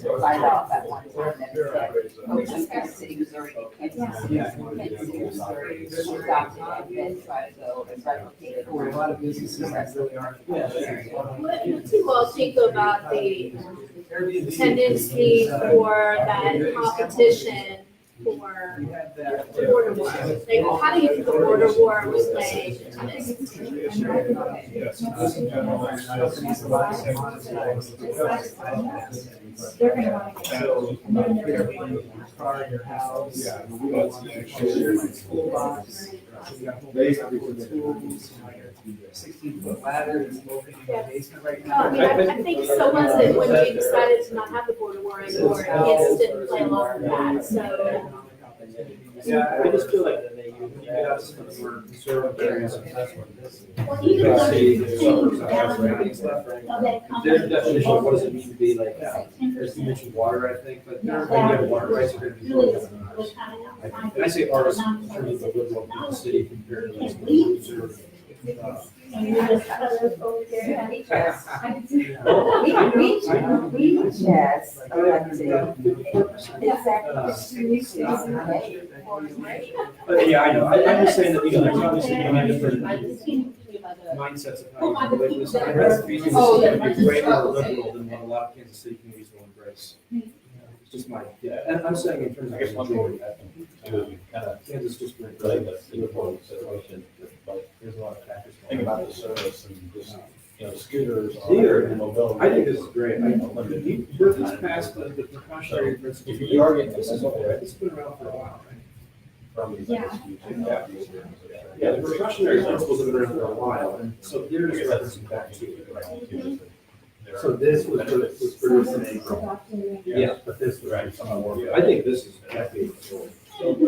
right off at one time, that said, Kansas City, Missouri, Kansas City, Missouri, adopted and then try to go and replicate it. a lot of businesses that really aren't. What do you all think about the tendency for that competition for border war? Like, how do you think the border war was played? They're gonna want to get. And then they're gonna want to. Car, your house. Yeah. School box. You got home base, tools, 16-foot ladder is located in the basement right now. I mean, I think so was it when we decided to not have the border war anymore, Kansas didn't play along with that, so. Yeah, I just feel like you have some of the more conservative areas of that's what this is. Well, even though See, you there's change some down house ranking stuff, right? of that Their company. definition of what does it mean to be like, It's like there's you 10%. mentioned water, I think, but Yeah, when you have water rights, are going to be. Really was kind of. And I say ours in terms of the liberal of the city compared to like conservative. And you're just over there. We just elected. But yeah, I know, I'm just saying that, you know, there's obviously many different I just can't think about the. mindsets of how you relate this. And that's the reason Oh, this is yeah. going to be way more liberal than what a lot of Kansas City communities will embrace. It's just my, yeah, and I'm saying in terms of. I guess one thing we have to do is we kind of Kansas just went relate great. this to the whole situation, but There's a lot of factors. think about the service and just, you know, scooters. Here, and mobility. I think this is great. We're just past the precautionary principle. You are getting This is, it's been around for a while, right? From these. Yeah. Yeah, the precautionary principles have been around for a while, and so they're just referencing back to it. So this was produced in April. Yeah, but this, Right, some of the work. I think this is decades old. It's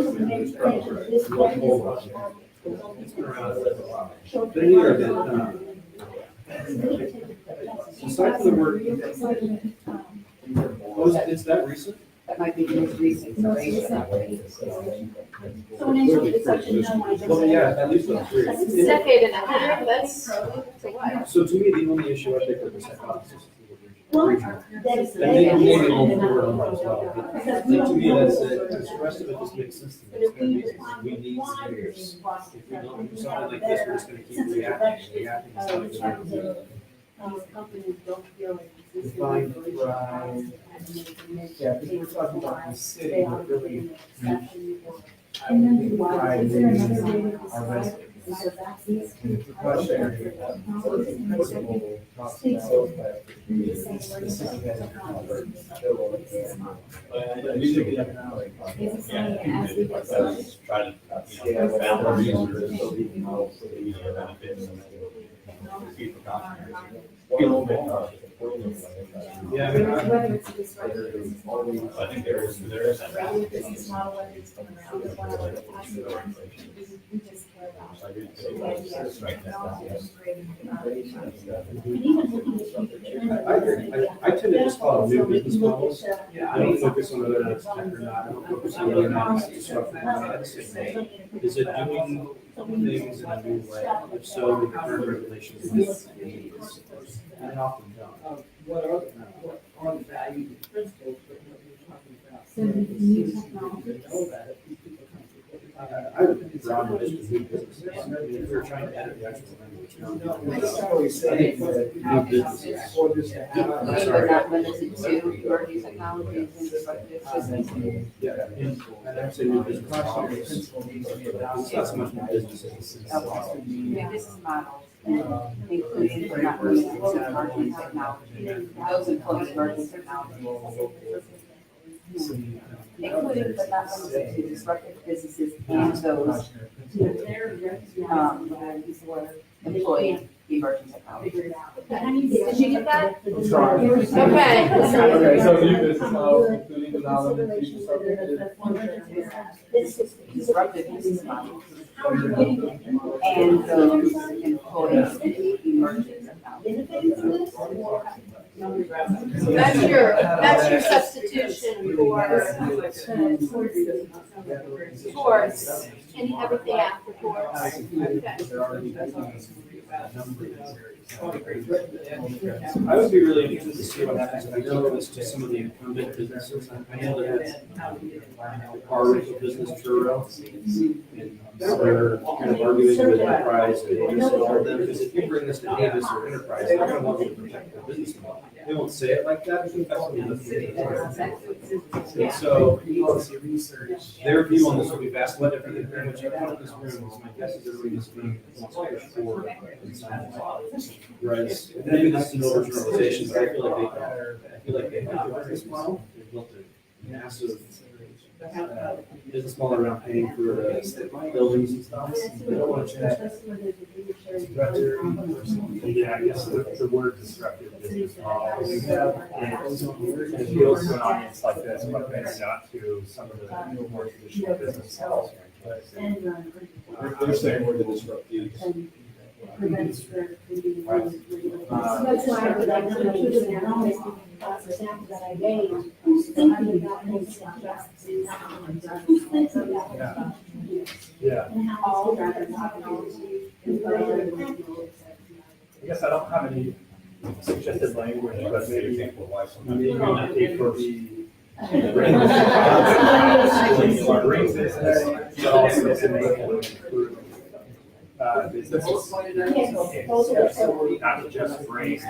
been around for a while. But anyway, then, aside from the word, it's that recent? That might be the most recent iteration. So when I look at such a no, I just. Well, yeah, at least about three. That's a decade and a half, that's a while. So to me, the only issue I think with this hypothesis is Well, regional. that is. And maybe on the board on that as well. Like, to me, that's it, because the rest of it just makes sense to me. It's gonna be, we need seniors. If we don't do something like this, we're just gonna keep reacting, and reacting. It's not gonna be- These companies don't feel like this is. Define, thrive. Yeah, because we're talking about the city, but really, And then Right. is there another way to Our describe? residents. Because that's these two. the precautionary principle talks about specific Usually the economic. Try to, you know, balance our resources so we can help so that we get benefits and keep precautionary. Be a little bit cautious. Yeah, I mean, Whether it's a disruptive business model. I think there is that. Value business model, whether it's been around or whatever, it has to be done. We just care about. So I do the say, idea of right now, technology yes. upgrading the knowledge. And even looking at future trends. I agree. I tend to just call them new business models. Yeah, I don't focus on whether it's tech or not. I don't focus on whether or not it's disruptive. I just say, hey, is it doing things in a new way? If so, the current regulations meet the needs. And it often don't. What are the values and principles that you're talking about? So the new technologies. Know that if these people come to what we're talking about. I would broaden it to new businesses. I mean, if we're trying to edit the actual language. It's not always saying that New businesses. for this to happen. Including but not limited to emerging technologies and disruptive businesses. Yeah, and I'd say new business. Precautionary principle needs to be It's adopted. not so much new businesses. New business models, including but not limited to emerging technologies. Those include emerging technologies. including but not limited to disruptive businesses and those employing emerging technology. Did you get that? Sorry. Okay. Okay, so new business models, including but not limited to Disruptive business models and those employing emerging technology. That's your substitution for towards, and everything after towards. I would be really interested to see what happens if I go to some of the incumbent businesses. I know that our business Truro, and they're kind of arguing with enterprise and all of them, because if you bring this to Davis or enterprise, they're going to want you to protect their business model. They won't say it like that, but that's what they're so their view on this will be vastly different than what you put in this room. My guess is everybody's being wants to push forward. Whereas maybe this is an overgeneralization, but I feel like they have a business model. They've built a massive business model around paying for buildings and stuff. They don't want to change that. Yeah, I guess the word disruptive business model, and it appeals to an audience like this, but maybe not to some of the more traditional business models. They're saying we're the disruptive. That's why I would like to choose an anonymous example that I gave, who's thinking about things like that? Who's thinking about it? Yeah. And how all that technology is I guess I don't have any suggested language, but maybe example why somebody brings business, but also include businesses. Not to just bring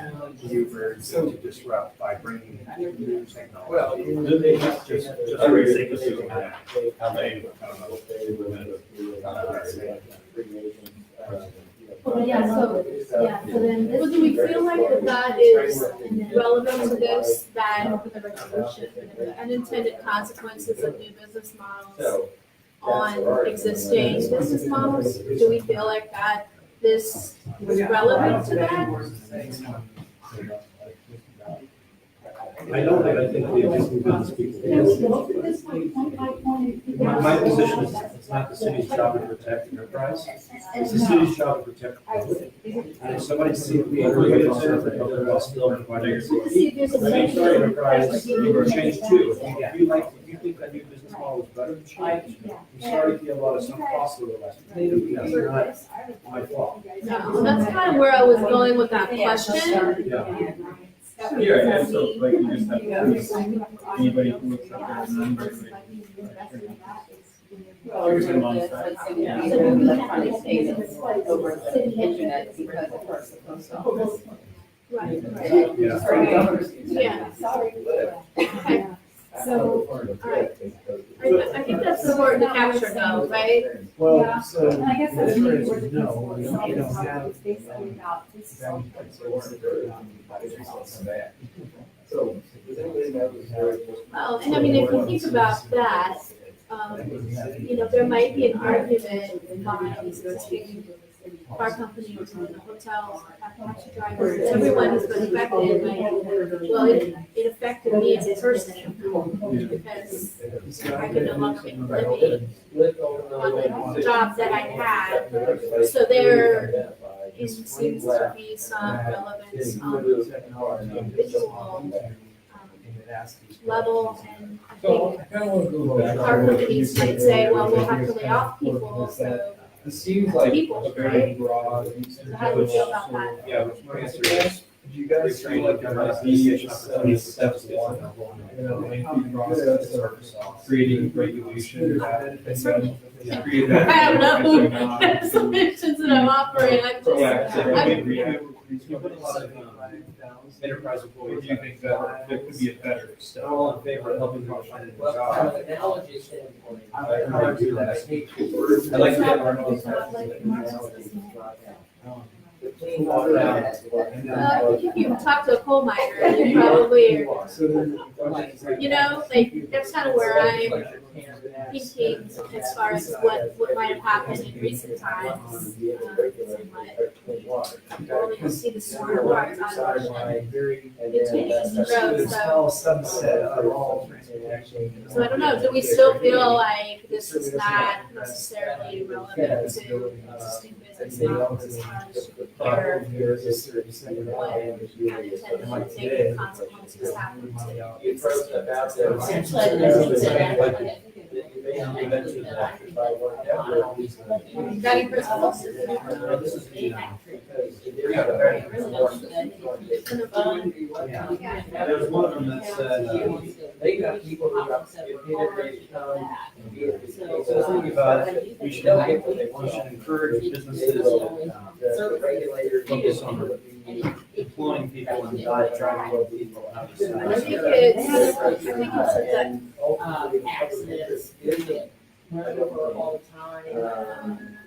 users to disrupt by bringing new technology. Well, just for the sake of doing that. so then this. Well, do we feel like that is relevant to this, that the resolution, unintended consequences of new business models on existing business models? Do we feel like that this is relevant to that? I don't, I think the existing business people. My position is it's not the city's job to protect enterprise. It's the city's job to protect the public. And if somebody sees everybody else in the public while still providing. Sorry, enterprise, you were changed too. If you think that new business model is better, change. I'm sorry if you have a lot of sunk costs over the last. That's not my fault. No, that's kind of where I was going with that question. Yeah. Yeah, and so like you just have to, anybody who looks up as a number. It's going to be electronic payments over the internet because it hurts the post office. Right. Yeah. Okay. So, all right. I think that's important to capture though, right? Well, so. And I guess that's the really answer where is the no, we don't have. It's basically about this. So, does anybody know who's very close? Well, and I mean, if you think about that, you know, there might be an argument by existing car companies and hotels, taxi drivers, everyone who's been affected, like, well, it affected me as a person because I could no longer make a living on the job that I had. So there seems to be some relevance on the individual level, and I think our companies might say, well, we'll have to lay off people, so it seems like people, a very right? broad. So how do you feel about that? Yeah, my answer is. Do you guys feel like there might be step one in a lengthy process of creating regulation that create that? I don't know, solutions that I'm offering, I'm You put a lot of enterprise Or employees. do you think that there could be a better step? They're all in favor of helping people find a Well, job. from an analogy standpoint, I like to do that. I hate to word. I like to get our It's not like Marx's business model. clean water. If you talk to a coal miner, you probably are, you know, like, that's kind of where I'm thinking as far as what might have happened in recent times. And what you only see the smaller parts out of it. Continues to grow, Subset of all transportation. so I don't know, do we still feel like this is not necessarily relevant to existing business models as far as care, what unintended negative consequences happen to existing businesses? Essentially, this is Guiding principles? There's one of them that said, They got people who got paid so something about, we should encourage businesses that regulators. focus on employing people and not trying to get people out of I think society. it's accidents. Run over all the time.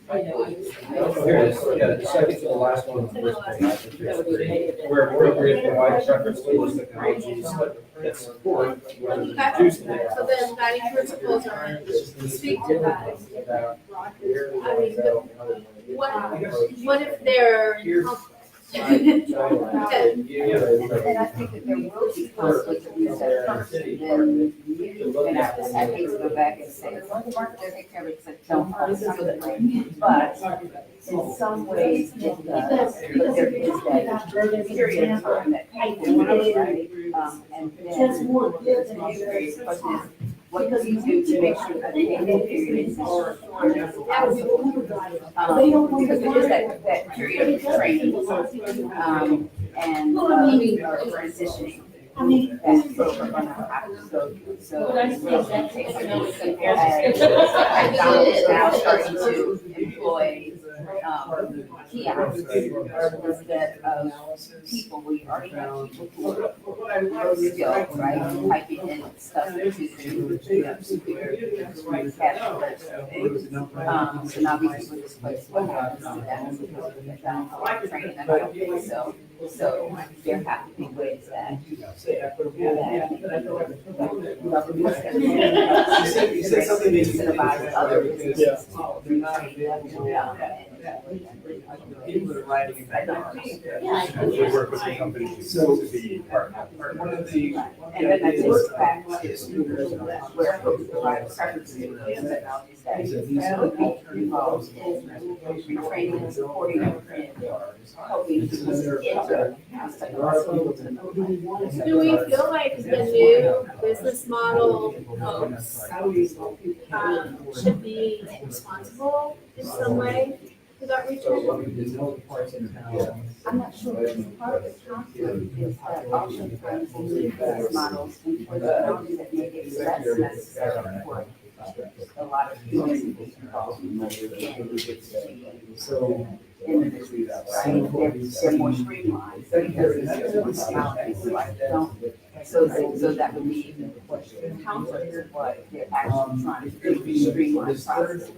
I know. Here it is, yeah, second to the last one on the first page. Where appropriate, provide preference to technologies that support rather than reduce them. So then guiding principles are, speak to that. I mean, what if they're in conflict? And I think that there will be conflict of these that first, and I hate to go back and say, well, the market doesn't take care of it, because don't but in some ways it does, but there is that period of time that people want, right? And then the question is, what do you do to make sure that the period is short? Because there is that period of training, and we are transitioning. That program on how to go through. So it takes McDonald's now starting to employ kiosks instead of people. We already have people who are skilled, right? Typing in stuff to cash things. So now these people just place what happens to them. McDonald's training them, I don't think so. So there have to be ways that. You said something that you incentivize other businesses. people that are writing in that. We work with the companies to be partner. One of the. And then I just back to where provide preferences in technologies that would be involved in retraining and supporting and helping people enter these technological. Do we feel like the new business model folks should be responsible in some way for that return? I'm not sure, part of the conflict is that oftentimes the new business models employ technology that make it less necessary for a lot of businesses involved individuals, right? They're more streamlined, because it's like, so that would be conflict with what they're actually trying to do, streamline process.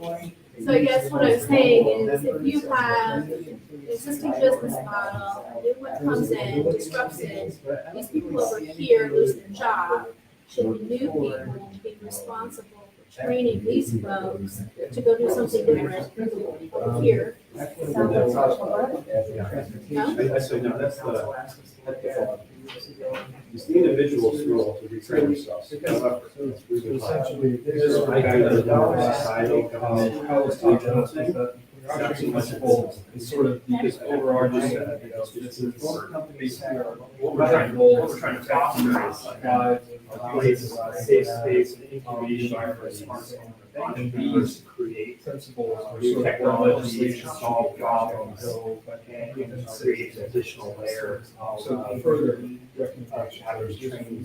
So I guess what I'm saying is if you have an existing business model, a new one comes in, disrupts it, these people over here lose their job, should the new people be responsible for training these folks to go do something different over here? I say, no, that's it's the individual's role to retrain themselves. Essentially, This is like society, government, not so much it's sort of this overarching, this is what we're trying to foster is a place, a safe space, an incubation for smart and these create new technologies, solve problems, and create additional layers of further chapters training.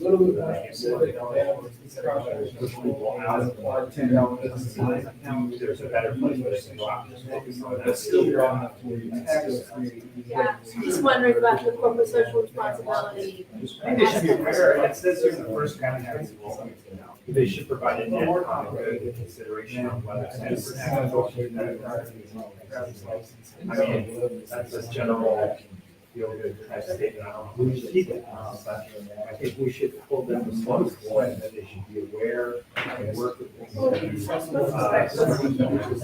There's a better place where they can go out and just focus on that. But still broad enough to where you can still create. Yeah, just wondering about the corporate social responsibility. I think they should be aware, it says here in the first category, they should provide a net good consideration on whether it's. I mean, that's a general feel good type statement. I don't know. We should keep it. But I think we should hold them responsible and that they should be aware and work with things.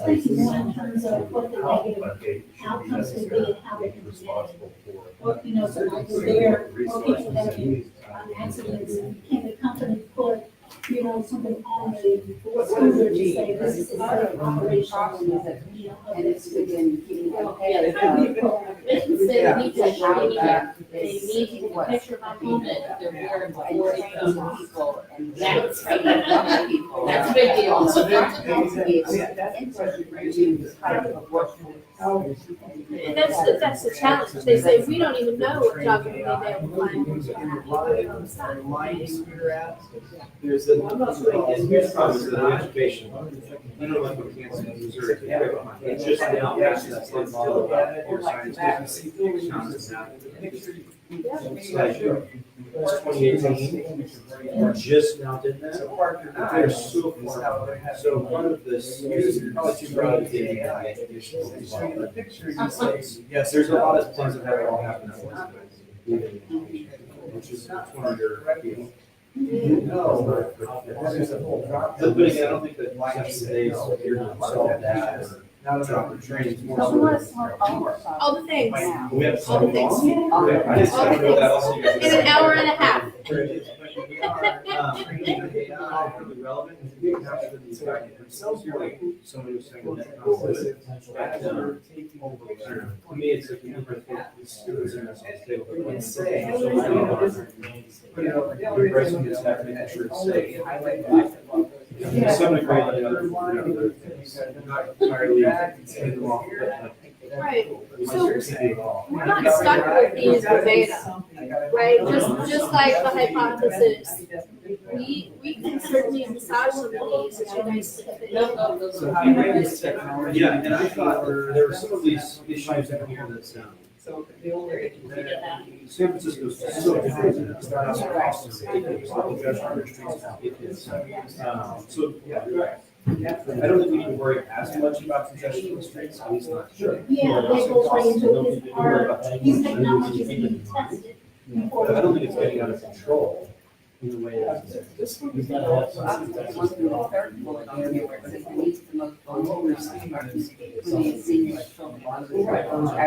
Thinking more in terms of what the negative But they should be outcomes could be and how they can be responsible for. what, you know, so like there, or people that have accidents, can the company put, you know, something on the scooter to say, this is the operation, you know, And it's within keeping the Yeah, head they can say they need to, they need to take a what picture of my phone that they're wearing and before they train come. people and That's- train other people. That's a big deal. So that's interesting to type of work. And that's the challenge. They say, we don't even know what job we may be able to find. There's a, and here's the problem, is that education, I don't like what Kansas and Missouri, it's just now, that's still your scientific it's 2018, we just now did that. They're so far. So one of the, probably too broad to AI. Yes, there's a lot of things that have all happened at once, which is one of your, but again, I don't think that 7 days here to solve that or drop the train. It's more so. All the things, We have all the things. I just don't know that also. In an hour and a half. Really relevant, and we have to these guys themselves here, like somebody was saying that concept. To me, it's like, you know, the students are not stable, but when it's embracing this, making sure it's safe. To some degree, like, other things, not entirely in the wrong, but Right. So we're not stuck with these verbatim, right? Just like the hypothesis. We can certainly massage some of these if you guys think yeah, and I thought there were some of these issues that here that sound. So the only way to get that. San Francisco's so different. It's not as Austin. So, yeah, you're right. I don't think we need to worry as much about congestion restraints, at least not sure. Yeah, they go right into his, these technologies need to be tested. But I don't think it's getting out of control in the way that. One through the third bullet on here where it says the needs of the most vulnerable including seniors, children. I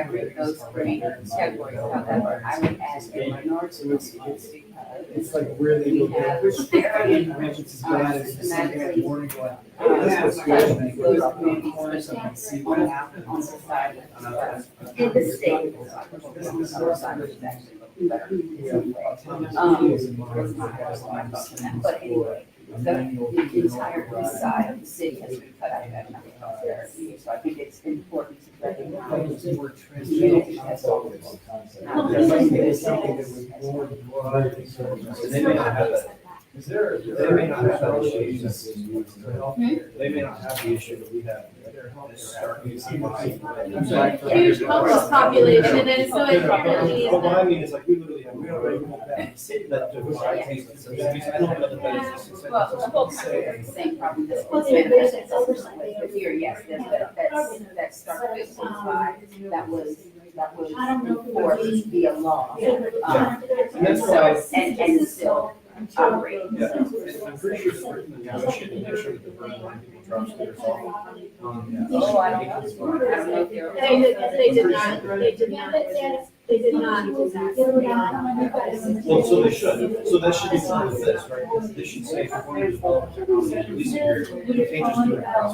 agree with those three categories, however, I would add a minority students because It's like where they we go. have very systematically those communities, especially on society, in the state. But anyway, the entire east side of the city has been cut out of economic health there. So I think it's important to recognize community as well. They may not have that. They may not have that issue. They may not have the issue that we have. huge homeless population, and so apparently. But what I mean is like, we literally have city that divides these. I don't know that is. Well, the whole country has the same problem. This Well, was there's an oversight. But here, yes, that started with 25, that was I don't know if it would enforced be. via law. That's And still operating. Yeah, I'm pretty sure it's written, we should make sure that the burn line people drops theirs off. Oh, I don't know if they're. They did not do that. Well, so they should, so that should be part of this, right? They should say, if you're going to develop technology, at least here, you can't just do it across.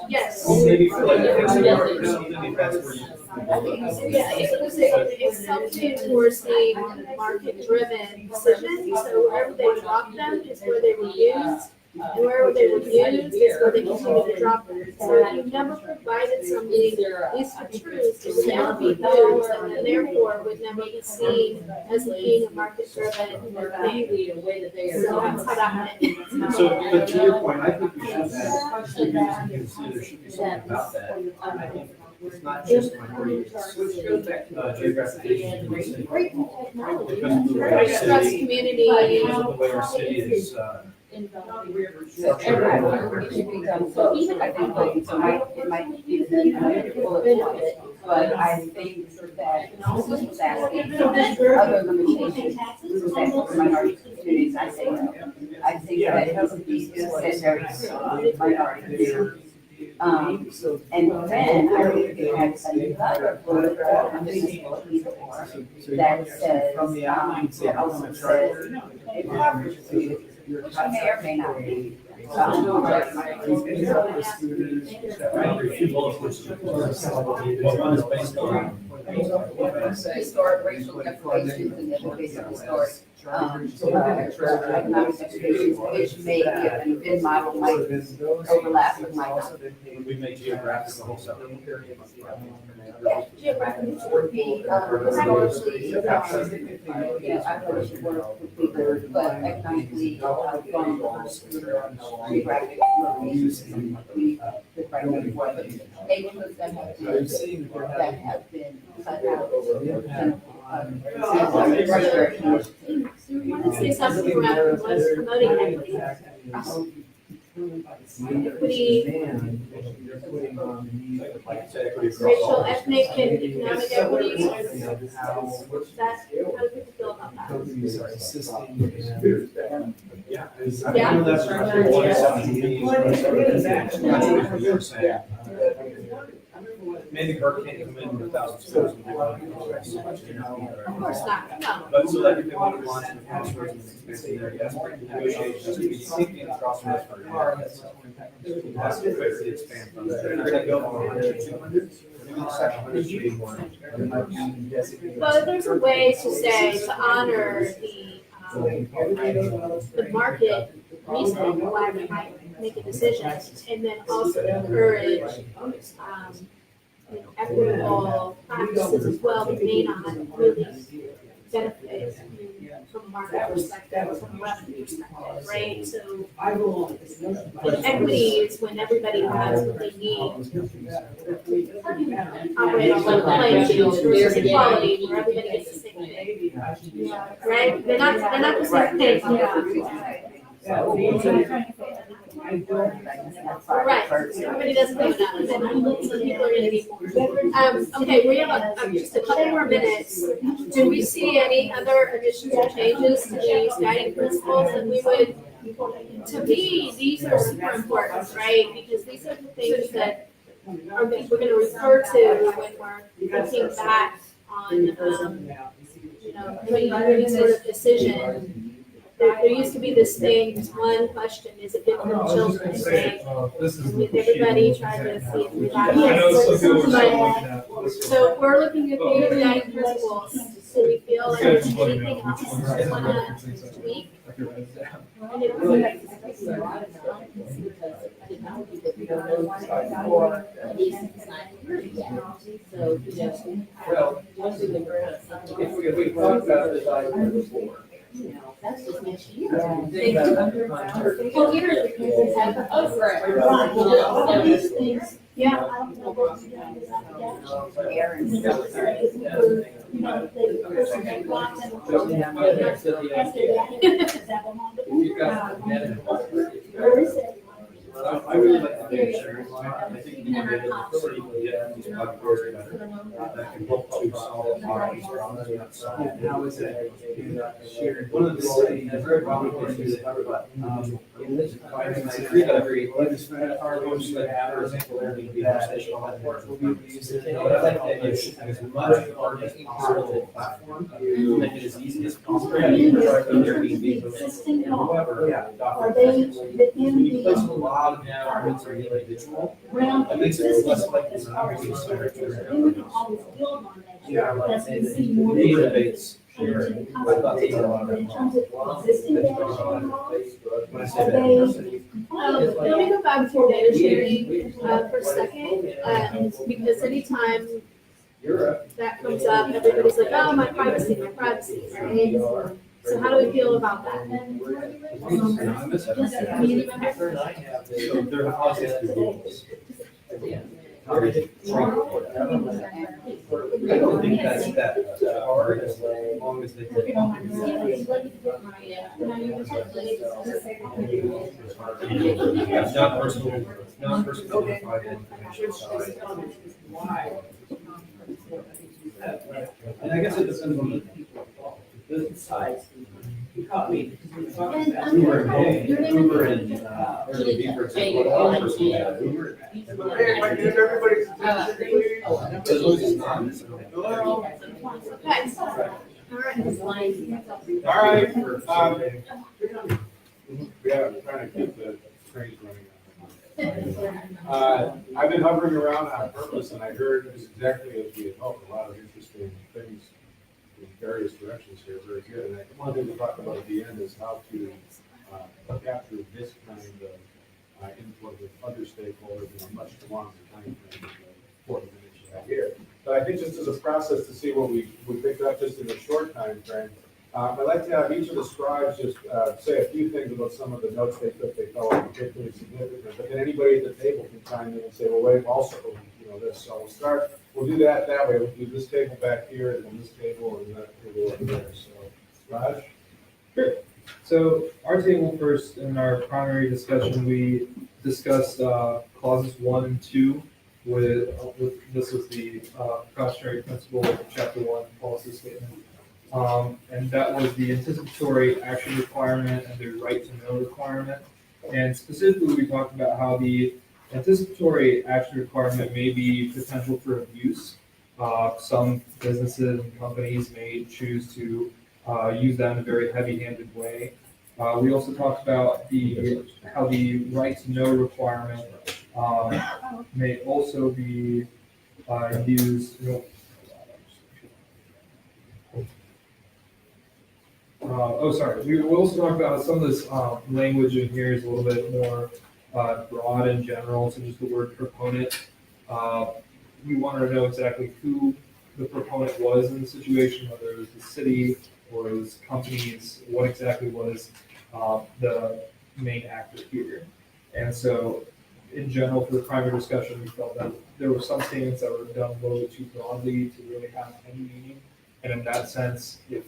Yes. Well, maybe for like, something if that's where you. Yeah, it's something towards the market-driven decisions, so wherever they drop them is where they were used, and wherever they were used is where they continue to drop them. So if you never provided something, these are truths, it would never be used, and therefore would never be seen as being a market-driven thing. The way that they are. So that's how that went. So, but to your point, I think we should have, there should be something about that. I think it's not just minority, it's geographic region. Great technology. Because of the way our Trust city, community. because of the way our city is, involved. So everyone, it should be done, so I think that it might be the bullet points, but I think that this was asking other limitations respect for minority communities, I say no. I think that it would be necessary minorities. And then I think it has another bullet, a business bullet, either or, that says, also says, impoverished communities, which may or may not be. Historic racial deprivations and education historic, economic deprivations, which may give an VIN model might overlap with my. We make geographic the whole separate. Yeah, geographically would be, historically, I know it should work with people, but economically, vulnerable, geographic locations, we could write them for, but neighborhoods that have been cut out. So we want to say something around what's promoting equity. Equity, racial, ethnic, and economic equity. That, how do people feel about that? Yeah. Yeah. I know that's Maybe Burke can't come in with 1,000 schools and do it. Of course not, no. But so that if they want to launch the passwords and expanding their negotiations, we seeking across the rest of that's the way to expand from there. And I think go from 100 to 200, maybe 700 should be more. Well, there's a way to say, to honor the market reason why we might make a decision, and then also encourage, equitable practices as well that may not really benefit from a market perspective, from a revenue perspective, right? So equity is when everybody has what they need. Operate on level playing field versus equality where everybody gets the same thing. Right? They're not the same thing. Right, everybody doesn't know that, some people are gonna need more. Okay, we have just a couple more minutes. Do we see any other additions or changes to these guiding principles that we would, to me, these are super important, right? Because these are the things that we're gonna refer to when we're looking back on, making any sort of decision. There used to be this thing, this one question, is it good for the children, right? With everybody trying to see if we have this. So if we're looking at the guiding principles, do we feel like there's anything else we want to tweak? We talked about this item before. That's just next year. Well, years have over it. Yeah, I don't know what to do with that Where is it? I really like the insurance. I think you can get these platforms that can help to solve problems around us. How is it shared? One of the cities, very popular is every cargoes that have, for example, there may be a station on that port will be used. But I like the idea of shipping as much of our possible platform, make it as easy as possible. However, Are they within we place a the lot of requirements on the individual. realm I of think it's existing less likely as than far as having then we can always build on that. Yeah. As we see more. Neighbor debates. Into I thought they the were a lot concept. But in of terms of existing data sharing laws, when I are say they that. compliant? Let me go back to data sharing for a second, because anytime that comes up, everybody's like, oh, my privacy, right? So how do we feel about that? Community members? So there are obviously rules. I don't think that's that. hard, as long as they take. Working on my Let me resume. get my, Non-personal identifiable information side. Why? And I guess it depends on the people involved. The business side, You caught me. And Uber I'm, and your name Uber is. and Airbnb, for example, all first we had Uber. Hey, if I give everybody's attention, please. So as long as it's not missing. Hello? All right. All right, yeah, I'm trying to keep the trains running. I've been hovering around on purpose, and I heard exactly as we had hoped, a lot of interesting things in various directions here, very good. And one thing to talk about at the end is how to capture this kind of input with other stakeholders in a much longer time frame than the 40 minutes you have here. But I think just as a process to see what we picked up just in a short time frame, I'd like to have each of the scribes just say a few things about some of the notes they took they felt were particularly significant. But then anybody at the table can chime in and say, well, wait, also, this. So we'll do that way. We'll do this table back here, and then this table, and that table over there. So, Raj? Great. So our table first, in our primary discussion, we discussed clauses 1 and 2 with this was the precautionary principle of chapter 1 policy statement. And that was the anticipatory action requirement and the right to know requirement. And specifically, we talked about how the anticipatory action requirement may be potential for abuse. Some businesses and companies may choose to use that in a very heavy-handed way. We also talked about how the right to know requirement may also be used. We will also talk about some of this language in here is a little bit more broad and general, so just the word proponent. We wanted to know exactly who the proponent was in the situation, whether it was the city or it was companies, what exactly was the main actor here. And so, in general, for the primary discussion, we felt that there were some statements that were done a little bit too broadly to really have any meaning. And in that sense, if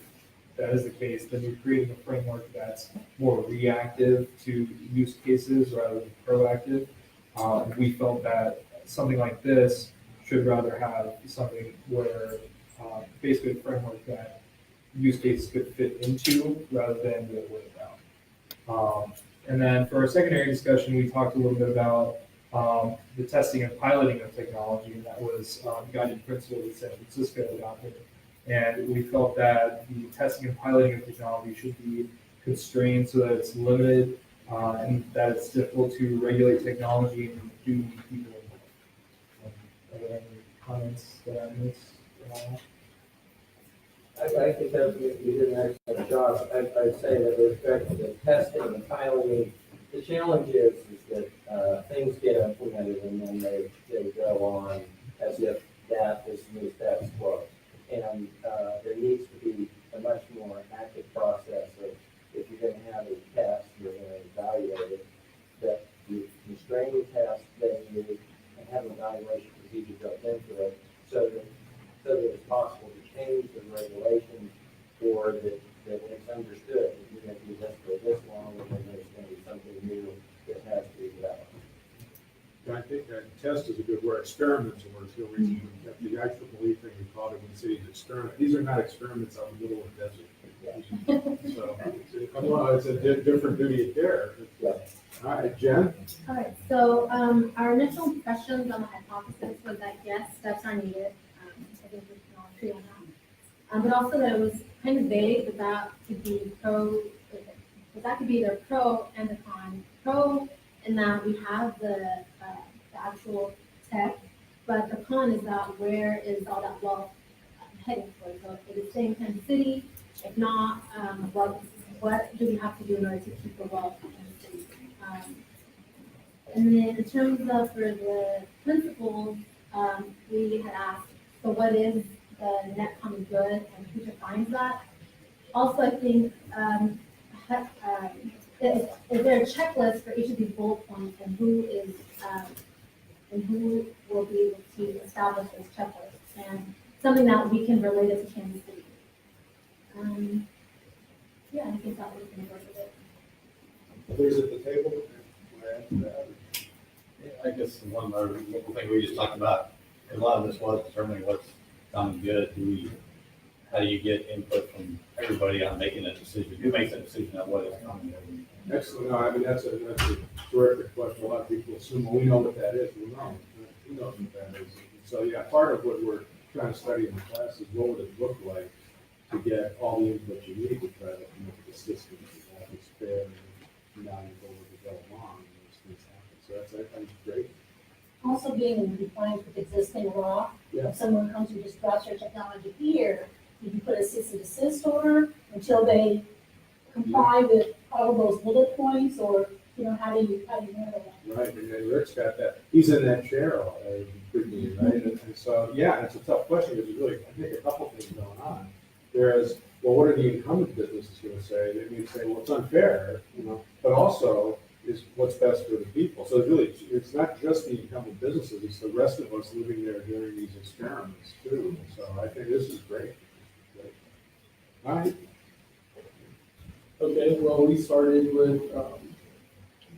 that is the case, then you're creating a framework that's more reactive to use cases rather than proactive. We felt that something like this should rather have something where basically a framework that use cases could fit into rather than the other way around. And then for our secondary discussion, we talked a little bit about the testing and piloting of technology, and that was guiding principle that San Francisco adopted. And we felt that the testing and piloting of technology should be constrained so that it's limited and that it's difficult to regulate technology and do need people involved. Are there any comments that I missed? I think that you did an excellent job. I'd say that with respect to the testing and piloting, the challenge is that things get implemented and then they go on as if that is the status quo. And there needs to be a much more active process of if you're going to have a test, you're going to evaluate it, that you constrain the test that you and have an evaluation procedure built into it so that it's possible to change the regulations or that it's understood that you're going to do this for this long and then there's going to be something new that has to be developed. I think test is a good word. Experiments are no reason to have the IEEE thing we called it when cities experiment. These are not experiments out in the middle of the desert. So it's a different duty of care. All right, Jen? All right, so our initial impressions on the hypothesis was that yes, steps are needed. I think we can all agree on that. But also that it was kind of vague that could be that could be either pro and the con. Pro in that we have the actual tech, but the con is that where is all that wealth heading for? So if it is staying in Kansas City, if not, what do we have to do in order to keep the wealth in the city? And then in terms of for the principles, we had asked, so what is the net common good and who defines that? Also, I think, is there a checklist for each of these bullet points and who will be able to establish those checklists? And something that we can relate it to Kansas City. Yeah, I think that would be worth it. Others at the table? Want to add to that? I guess one other local thing we just talked about, a lot of this was determining what's done good. How do you get input from everybody on making a decision? Who makes a decision on what is coming? Excellent. No, I mean, that's a terrific question. A lot of people assume, well, we know what that is. Well, no, who knows what that is? So, yeah, part of what we're trying to study in the class is what would it look like to get all the input you need to try to come up with a system that is fair and malleable to go along and those things happen. So that's, I think, great. Also being in compliance with existing law, Yeah. if someone comes and just drops their technology here, you can put a cease and desist order until they comply with all of those bullet points, or, how do you handle that? Right, and then Rick's got that, he's in that chair frequently, right? And so, yeah, it's a tough question, because there's really, I think, a couple things going on. There's, well, what are the incumbent businesses gonna say? They may say, well, it's unfair, but also is what's best for the people. So it's really, it's not just the incumbent businesses, it's the rest of us living there during these experiments too. So I think this is great. All right. Okay, well, we started with,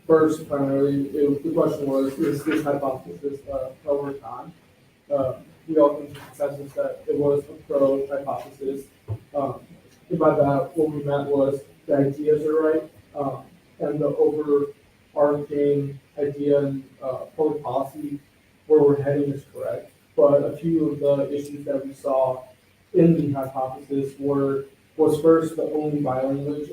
first primarily, the question was, is this hypothesis pro or con? We all came to consensus that it was a pro hypothesis. And by that, what we meant was the ideas are right, and the overarching idea and public policy where we're heading is correct. But a few of the issues that we saw in the hypothesis was first the only by language.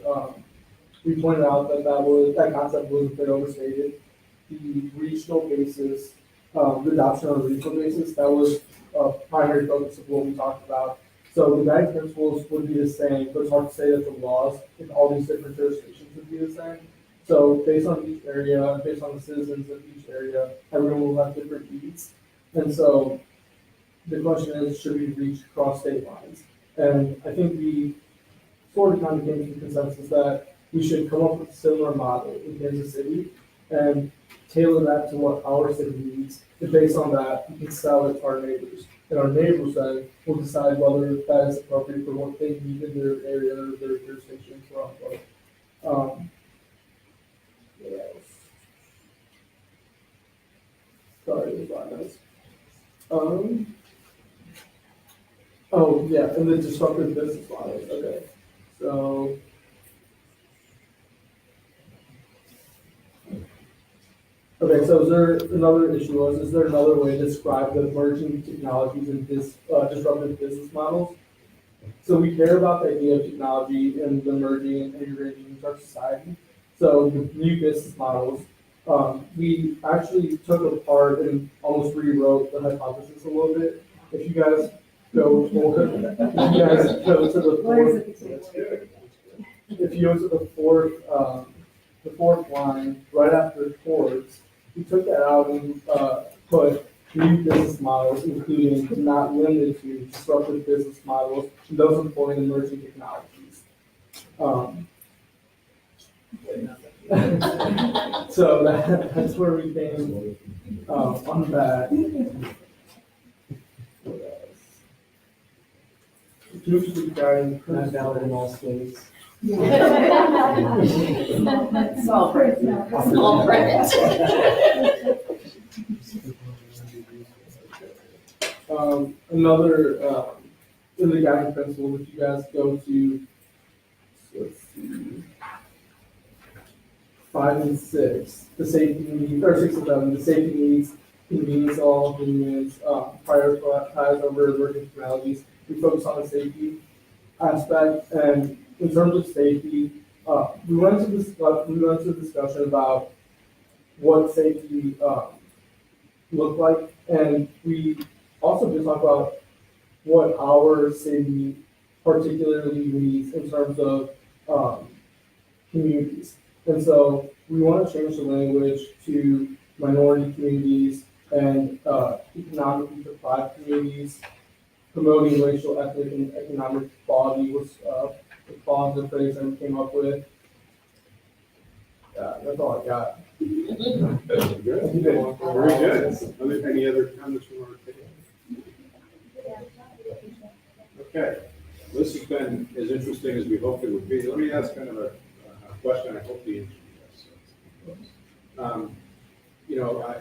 We pointed out that concept was a bit overstated. The regional basis, the adoption on a regional basis, that was a primary focus of what we talked about. So the guiding principles would be the same, but it's hard to say that the laws in all these different jurisdictions would be the same. So based on each area, based on the citizens of each area, everyone will have different needs. And so the question is, should we reach across state lines? And I think we sort of kind of came to the consensus that we should come up with a similar model in Kansas City and tailor that to what our city needs. And based on that, we can sell it to our neighbors. And our neighbors then will decide whether that is appropriate for what they need in their area or their jurisdiction. So, what else? Sorry, there's a lot of notes. Oh, yeah, and the disruptive business models. Okay, so. Okay, so is there another issue? Is there another way to describe the emerging technologies and disruptive business models? So we care about the idea of technology and the emerging and integrating into our society. So the new business models, we actually took apart and almost rewrote the hypothesis a little bit. If you guys go forward, if you guys go to the fourth line right after towards, we took that out and put new business models, including not limited to disruptive business models, and those employing emerging technologies. So that's where we came on that. Groups regarding not valid in all states. Small print. Small print. Another in the guiding principle, if you guys go to, let's see, 5 and 6, the safety needs, or 6 and 7, the safety needs, convenience, all humans, prioritize over emerging technologies. We focus on the safety aspect, and in terms of safety, we went to discussion about what safety looked like, and we also did talk about what our city particularly needs in terms of communities. And so we want to change the language to minority communities and economically deprived communities. Promoting racial, ethnic, and economic equality was the clause, the phrase that we came up with. That's all I got. Very good. Very good. Any other comments from our table? Okay. This has been as interesting as we hoped it would be. Let me ask kind of a question I hope the answer is yes. You know,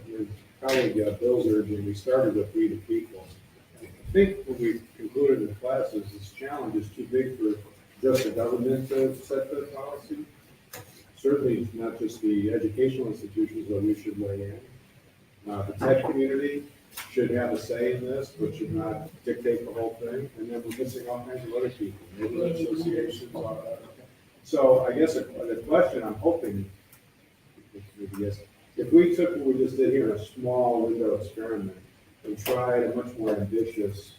your colleague Bill's urging, we started with we the people. I think when we concluded in the classes, this challenge is too big for just the government to set the policy. Certainly not just the educational institutions, but we should weigh in. The tech community should have a say in this, but should not dictate the whole thing. And then we're missing all kinds of other people, neighborhood associations, all that. So I guess the question I'm hoping, yes, if we took what we just did here, a small window experiment, and tried a much more ambitious,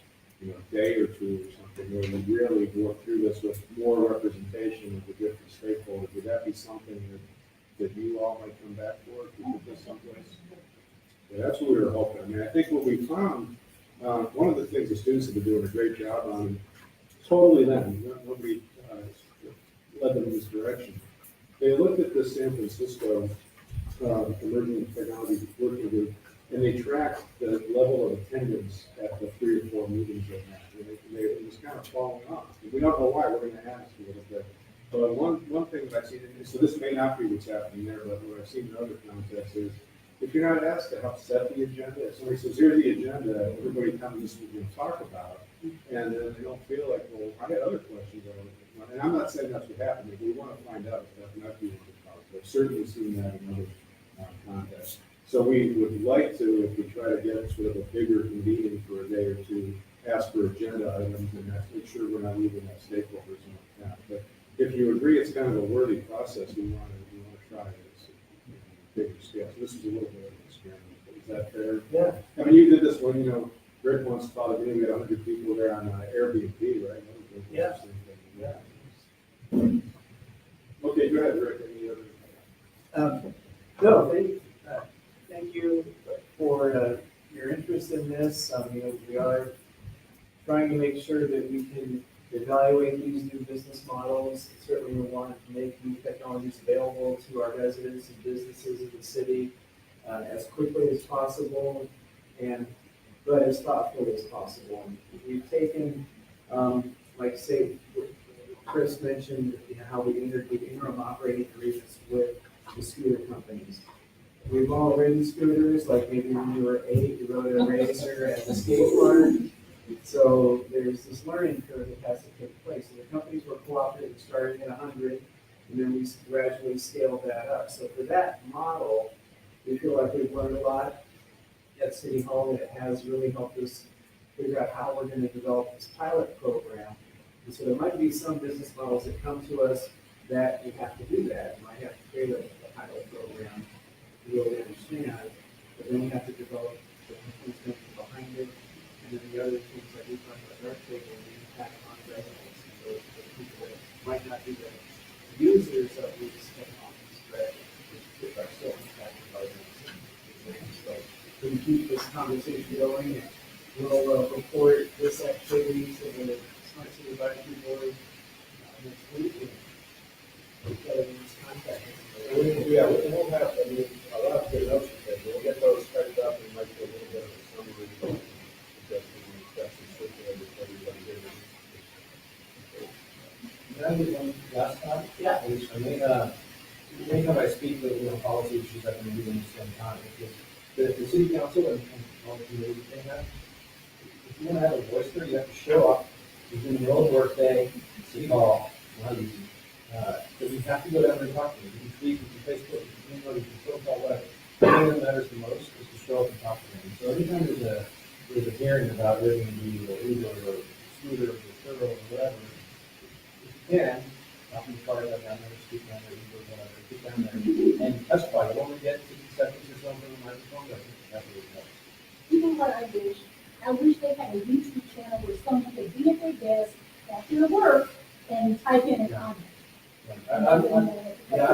day or two or something, where we really work through this with more representation of the different stakeholders, would that be something that you all might come back for, if we put this someplace? Yeah, that's what we were hoping. I mean, I think what we found, one of the things the students have been doing a great job on, totally them, nobody led them in this direction. They looked at the San Francisco emerging technology working group, and they tracked the level of attendance at the 3 or 4 meetings they had. And it was kind of falling off. We don't know why. We're going to ask a little bit. But one thing that I've seen, and so this may not be what's happening there, but what I've seen in other contexts is, if you're not asked to help set the agenda, if somebody says, here's the agenda, everybody comes, this is what we're going to talk about, and then they don't feel like, well, I had other questions. And I'm not saying that's what happened, but we want to find out if that might be what it caused. I've certainly seen that in other contexts. So we would like to, if we try to get sort of a bigger convening for a day or two, ask for agenda items and make sure we're not leaving that stakeholders in the account. But if you agree it's kind of a worthy process, we want to try this bigger scale. So this is a little bit of an experiment. Is that fair? Yeah. I mean, you did this one, Rick once taught a meeting, we had 100 people there on Airbnb, right? Yeah. Yeah. Okay, go ahead, Rick. Any other? No, thank you for your interest in this. We are trying to make sure that we can evaluate these new business models. Certainly, we want to make new technologies available to our residents and businesses in the city as quickly as possible, but as thoughtfully as possible. And we've taken, say, Chris mentioned how we entered the interim operating agreements with the scooter companies. We've all ridden scooters, like maybe when you were 8, you rode a racer at the skate park. So there's this learning curve that has to take place. And the companies were cooperating, starting at 100, and then we gradually scaled that up. So for that model, we feel like we've learned a lot at City Hall, and it has really helped us figure out how we're going to develop this pilot program. And so there might be some business models that come to us that you have to do that. You might have to create a pilot program to really understand, but then we have to develop the systems behind it, and then the other things that we talked about at our table, the impact on residents, and those people that might not be the users of these technologies, but are still impacted by them. So we can keep this conversation going, and we'll report this activity to the Smart City Advisory Board next week. Yeah, we'll have, a lot of good notes, but we'll get those typed up and might do a little bit of a summary. Can I get one last time? Yeah. I mean, anytime I speak with policy issues, I can do them at the same time. Because the city council and all the committees, they have, if you want to have a voice there, you have to show up. You're doing your own work day, city hall, not easy. But you have to go down there and talk to them. You can tweet, you can Facebook, you can email, you can profile, whatever. The thing that matters the most is to show up and talk to them. So anytime there's a hearing about Airbnb or Uber or Scooter or Turo or whatever, if you can, often you probably go down there, speak down there, Uber, whatever, get down there and testify. You only get 60 seconds or something on the microphone, that's really helps. You know what I wish? I wish they had a YouTube channel where someone could be at their desk after their work and type in a comment. I'm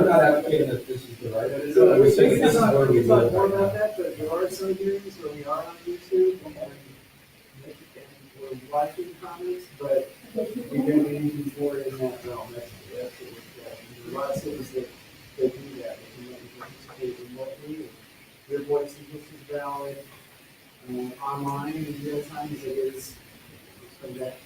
not advocating that this is the right. So I was saying this is where we talk live more right about now. that, but there are some hearings where we are on YouTube and we're watching comments, but we really need to more in that realm. That's what there are a lot of cities that do that. They can let you participate remotely. And your voice is just as valid online in real time as it is from that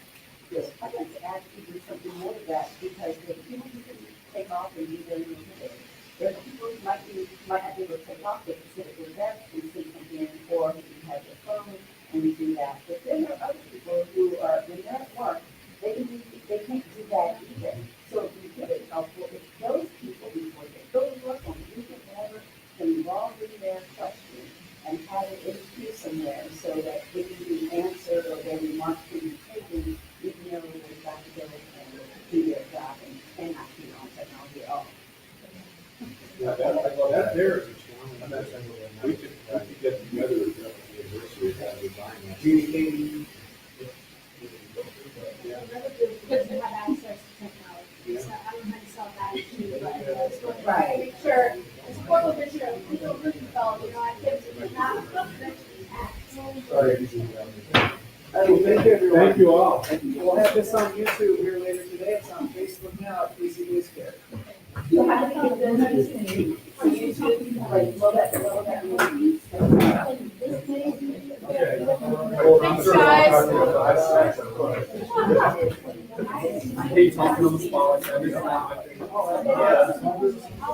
Yes. I'd like to add even something more to that, because the people who can take off and be very motivated. There are people who might not be able to take off, they can sit at their desk and see something, or who can have their phone and do that. But then there are other people who are, when they're at work, they can't do that either. So it would be really helpful if those people, before they go to work on the weekend, whatever, can involve in their question and have it in queue somewhere so that it can be answered or their remarks can be taken, even though they've got to go and do their job and cannot be on technology at all. Yeah, that there is a challenge. We could get together with the university and have design that. Communicating. Because they have access to technology, so I don't know how to solve that issue, but I just want to Right. make sure, as a former visitor, we don't really follow, activities, not Sorry. Thank you, everyone. Thank you all. We'll have this on YouTube here later today. It's on Facebook now at PC News Care. You have to get them on YouTube, like, blow that movie. Thanks, guys. Hey, talking on the spot, like every time.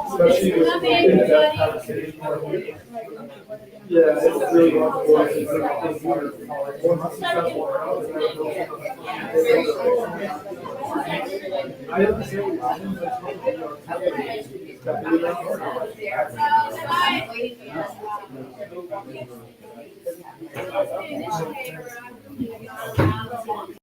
Especially with. Nothing, everybody. Yeah, it's really. Bye.